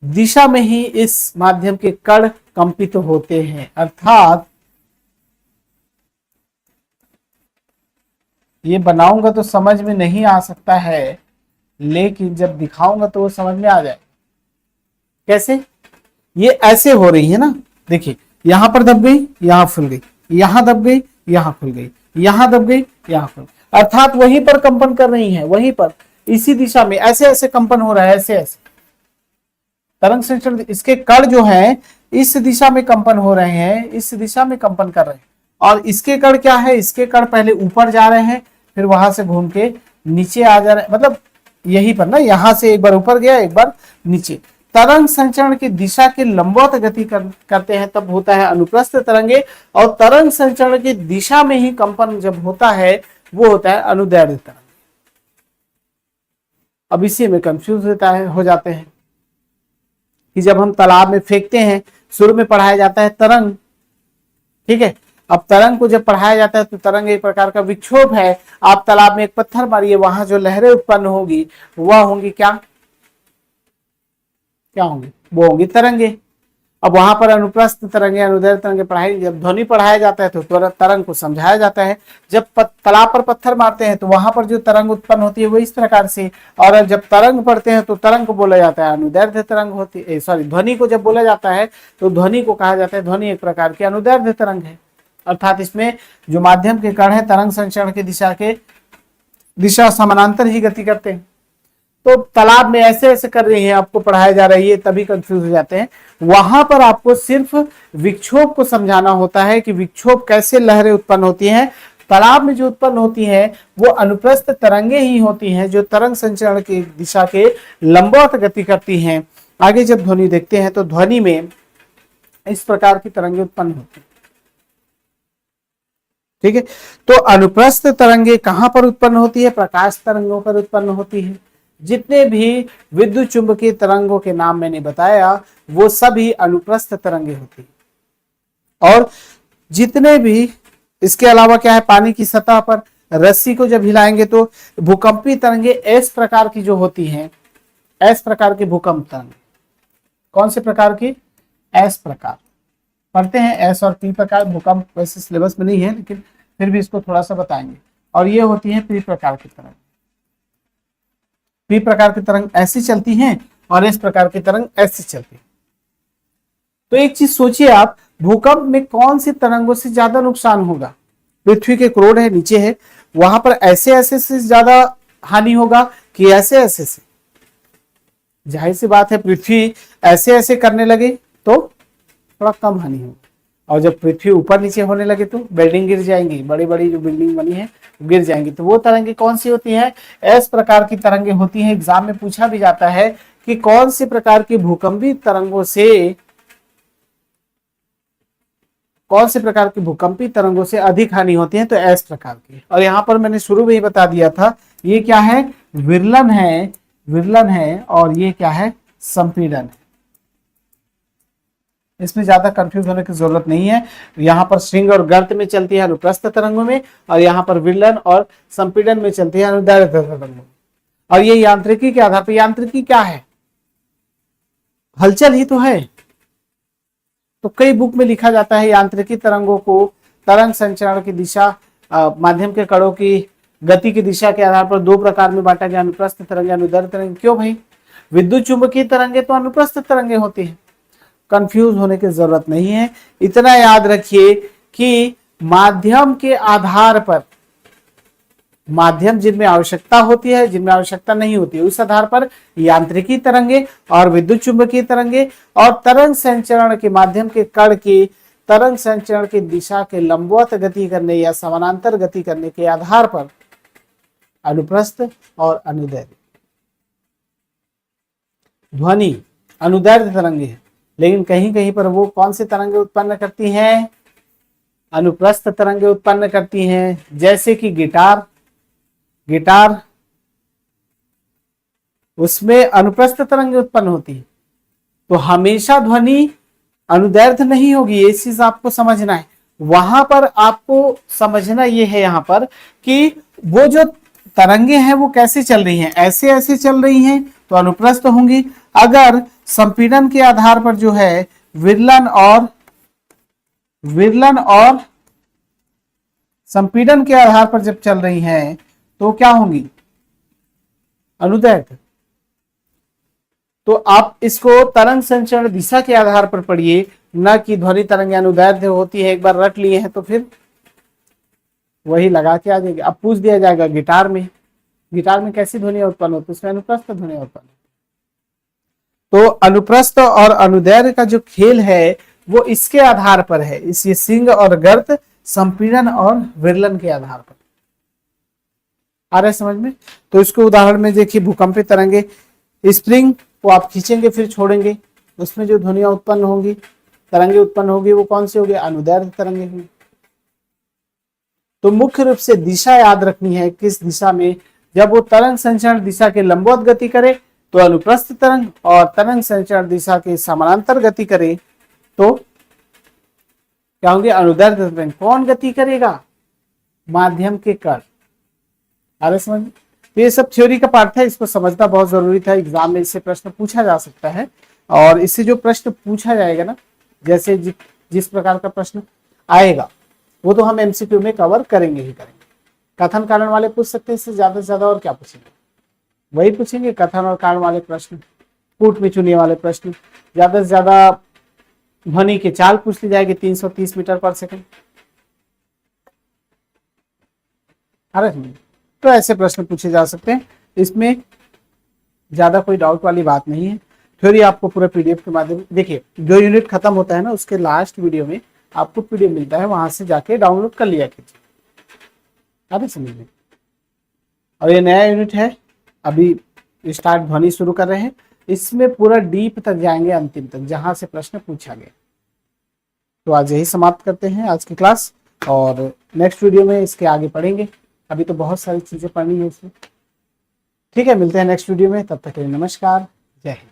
दिशा में ही इस माध्यम के कण कंपित होते हैं। अर्थात ये बनाऊंगा तो समझ में नहीं आ सकता है, लेकिन जब दिखाऊंगा तो वो समझ में आ जाए। कैसे? ये ऐसे हो रही है ना, देखिए यहां पर दब गई, यहां खुल गई, यहां दब गई, यहां खुल गई, यहां दब गई, यहां खुल गई। अर्थात वहीं पर कंपन कर रही है, वहीं पर इसी दिशा में ऐसे ऐसे कंपन हो रहा है, ऐसे ऐसे तरंग संचरण। इसके कण जो है इस दिशा में कंपन हो रहे हैं, इस दिशा में कंपन कर रहे हैं। और इसके कण क्या है? इसके कण पहले ऊपर जा रहे हैं, फिर वहां से घूम के नीचे आ जा रहे हैं, मतलब यही पर ना, यहां से एक बार ऊपर गया एक बार नीचे। तरंग संचरण की दिशा के लंबवत गति करते हैं, तब होता है अनुप्रस्थ तरंगे। और तरंग संचरण की दिशा में ही कंपन जब होता है वो होता है अनुदैर्ध्य तरंग। अब इसी में कंफ्यूज हो जाते हैं कि जब हम तालाब में फेंकते हैं, शुरू में पढ़ाया जाता है तरंग, ठीक है। अब तरंग को जब पढ़ाया जाता है तो तरंग एक प्रकार का विक्षोभ है। आप तालाब में एक पत्थर मारिए, वहां जो लहरें उत्पन्न होगी वह होंगी क्या? क्या होंगी? वो होंगी तरंगे। अब वहां पर अनुप्रस्थ तरंगे, अनुदैर्ध्य तरंगे पढ़ाई, जब ध्वनि पढ़ाया जाता है तो तरंग को समझाया जाता है। जब तालाब पर पत्थर मारते हैं तो वहां पर जो तरंग उत्पन्न होती है वो इस प्रकार से, और जब तरंग पढ़ते हैं तो तरंग को बोला जाता है अनुदैर्ध्य तरंग होती है। सॉरी, ध्वनि को जब बोला जाता है तो ध्वनि को कहा जाता है, ध्वनि एक प्रकार की अनुदैर्ध्य तरंग है। अर्थात इसमें जो माध्यम के कण है तरंग संचरण की दिशा समानांतर ही गति करते हैं। तो तालाब में ऐसे ऐसे कर रही है, आपको पढ़ाया जा रही है, तभी कंफ्यूज हो जाते हैं। वहां पर आपको सिर्फ विक्षोभ को समझाना होता है कि विक्षोभ कैसे लहरें उत्पन्न होती हैं। तालाब में जो उत्पन्न होती हैं वो अनुप्रस्थ तरंगे ही होती हैं, जो तरंग संचरण की दिशा के लंबवत गति करती हैं। आगे जब ध्वनि देखते हैं तो ध्वनि में इस प्रकार की तरंगे उत्पन्न होती है, ठीक है। तो अनुप्रस्थ तरंगे कहां पर उत्पन्न होती है? प्रकाश तरंगों पर उत्पन्न होती है। जितने भी विद्युत चुंबकीय तरंगों के नाम मैंने बताया वो सभी अनुप्रस्थ तरंगे होती है। और जितने भी इसके अलावा क्या है, पानी की सतह पर रस्सी को जब हिलाएंगे तो भूकंपीय तरंगे एस प्रकार की जो होती हैं, एस प्रकार की भूकंप तरंगे। कौन से प्रकार की? एस प्रकार पढ़ते हैं, एस और पी प्रकार। भूकंप वैसे सिलेबस में नहीं है, लेकिन फिर भी इसको थोड़ा सा बताएंगे। और ये होती है पी प्रकार की तरंग। पी प्रकार की तरंग ऐसी चलती हैं और एस प्रकार की तरंग ऐसी चलती है। तो एक चीज सोचिए आप, भूकंप में कौन सी तरंगों से ज्यादा नुकसान होगा? पृथ्वी के क्रोड है, नीचे है, वहां पर ऐसे ऐसे से ज्यादा हानि होगा कि ऐसे ऐसे से? जाहिर सी बात है, पृथ्वी ऐसे ऐसे करने लगे तो थोड़ा कम हानि होगी। और जब पृथ्वी ऊपर नीचे होने लगे तो बिल्डिंग गिर जाएंगी, बड़ी बड़ी जो बिल्डिंग बनी है गिर जाएंगी। तो वो तरंगे कौन सी होती हैं? इस प्रकार की तरंगे होती हैं। एग्जाम में पूछा भी जाता है कि कौन से प्रकार की भूकंपी तरंगों से, कौन से प्रकार की भूकंपी तरंगों से अधिक हानि होती है? तो इस प्रकार की। और यहां पर मैंने शुरू में ही बता दिया था, ये क्या है? विरलन है, विरलन है, और ये क्या है? संपीड़न है। इसमें ज्यादा कंफ्यूज होने की जरूरत नहीं है। यहाँ पर श्रृंग और गर्त में चलती है अनुप्रस्थ तरंगों में, और यहाँ पर विरलन और संपीड़न में चलती है अनुदैर्घ्य तरंगों में। और ये यांत्रिकी के आधार पर, यांत्रिकी क्या है? हलचल ही तो है। तो कई बुक में लिखा जाता है यांत्रिकी तरंगों को तरंग संचरण की दिशा, माध्यम के कणों की गति की दिशा के आधार पर दो प्रकार में बांटा गया, अनुप्रस्थ तरंग, अनुदैर्घ्य तरंग। क्यों भाई? विद्युत चुंबकीय तरंगे तो अनुप्रस्थ तरंगे होती है। कंफ्यूज होने की जरूरत नहीं है। इतना याद रखिए कि माध्यम के आधार पर, माध्यम जिनमें आवश्यकता होती है, जिनमें आवश्यकता नहीं होती है, उस आधार पर यांत्रिकी तरंगे और विद्युत चुंबकीय तरंगे, और तरंग संचरण के माध्यम के कण की तरंग संचरण की दिशा के लंबवत गति करने या समानांतर गति करने के आधार पर अनुप्रस्थ और अनुदैर्घ्य। ध्वनि अनुदैर्घ्य तरंगे है, लेकिन कहीं कहीं पर वो कौन सी तरंगे उत्पन्न करती हैं? अनुप्रस्थ तरंगे उत्पन्न करती हैं। जैसे कि गिटार, गिटार उसमें अनुप्रस्थ तरंगे उत्पन्न होती है। तो हमेशा ध्वनि अनुदैर्घ्य नहीं होगी, ये चीज आपको समझना है। वहां पर आपको समझना ये है यहाँ पर कि वो जो तरंगे हैं वो कैसे चल रही हैं, ऐसे ऐसे चल रही हैं तो अनुप्रस्थ होंगी। अगर संपीड़न के आधार पर जो है विरलन और संपीड़न के आधार पर जब चल रही हैं तो क्या होंगी? अनुदैर्घ्य। तो आप इसको तरंग संचरण दिशा के आधार पर पढ़िए, न कि ध्वनि तरंग अनुदैर्घ्य होती है। एक बार रट लिए हैं तो फिर वही लगा के आ जाएंगे। अब पूछ दिया जाएगा गिटार में, गिटार में कैसी ध्वनियां उत्पन्न होती है? उसमें अनुप्रस्थ ध्वनियां उत्पन्न। तो अनुप्रस्थ और अनुदैर्घ्य का जो खेल है वो इसके आधार पर है, इस ये श्रृंग और गर्त, संपीड़न और विरलन के आधार पर। आ रहा है समझ में? तो इसको उदाहरण में देखिए, भूकंपी तरंगे, स्प्रिंग को आप खींचेंगे फिर छोड़ेंगे, उसमें जो ध्वनियां उत्पन्न होंगी, तरंगे उत्पन्न होगी, वो कौन सी होगी? अनुदैर्घ्य तरंगे होंगी। तो मुख्य रूप से दिशा याद रखनी है, किस दिशा में। जब वो तरंग संचरण दिशा के लंबवत गति करे तो अनुप्रस्थ तरंग, और तरंग संचरण दिशा के समानांतर गति करे तो क्या होंगे? अनुदैर्घ्य तरंग। कौन गति करेगा? माध्यम के कण। अरे समझ। तो ये सब थ्योरी का पार्ट है, इसको समझना बहुत जरूरी था। एग्जाम में इससे प्रश्न पूछा जा सकता है, और इससे जो प्रश्न पूछा जाएगा ना, जैसे जिस प्रकार का प्रश्न आएगा वो तो हम एमसीक्यू में कवर करेंगे ही करेंगे। कथन कारण वाले पूछ सकते हैं इससे ज्यादा से ज्यादा, और क्या पूछेंगे? वही पूछेंगे, कथन और कारण वाले प्रश्न, कूट में चुनिए वाले प्रश्न। ज्यादा से ज्यादा ध्वनि की चाल पूछ ली जाएगी 330 मीटर पर सेकंड। अरे तो ऐसे प्रश्न पूछे जा सकते हैं, इसमें ज्यादा कोई डाउट वाली बात नहीं है। थ्योरी आपको पूरा पीडीएफ के माध्यम, देखिए जो यूनिट खत्म होता है ना उसके लास्ट वीडियो में आपको पीडीएफ मिलता है, वहां से जाके डाउनलोड कर लिया कीजिए। अरे समझ में। और ये नया यूनिट है, अभी स्टार्ट ध्वनि शुरू कर रहे हैं, इसमें पूरा डीप तक जाएंगे, अंतिम तक जहां से प्रश्न पूछा गया। तो आज यही समाप्त करते हैं आज की क्लास, और नेक्स्ट वीडियो में इसके आगे पढ़ेंगे। अभी तो बहुत सारी चीजें पढ़नी है इसमें। ठीक है, मिलते हैं नेक्स्ट वीडियो में, तब तक के लिए नमस्कार, जय हिंद।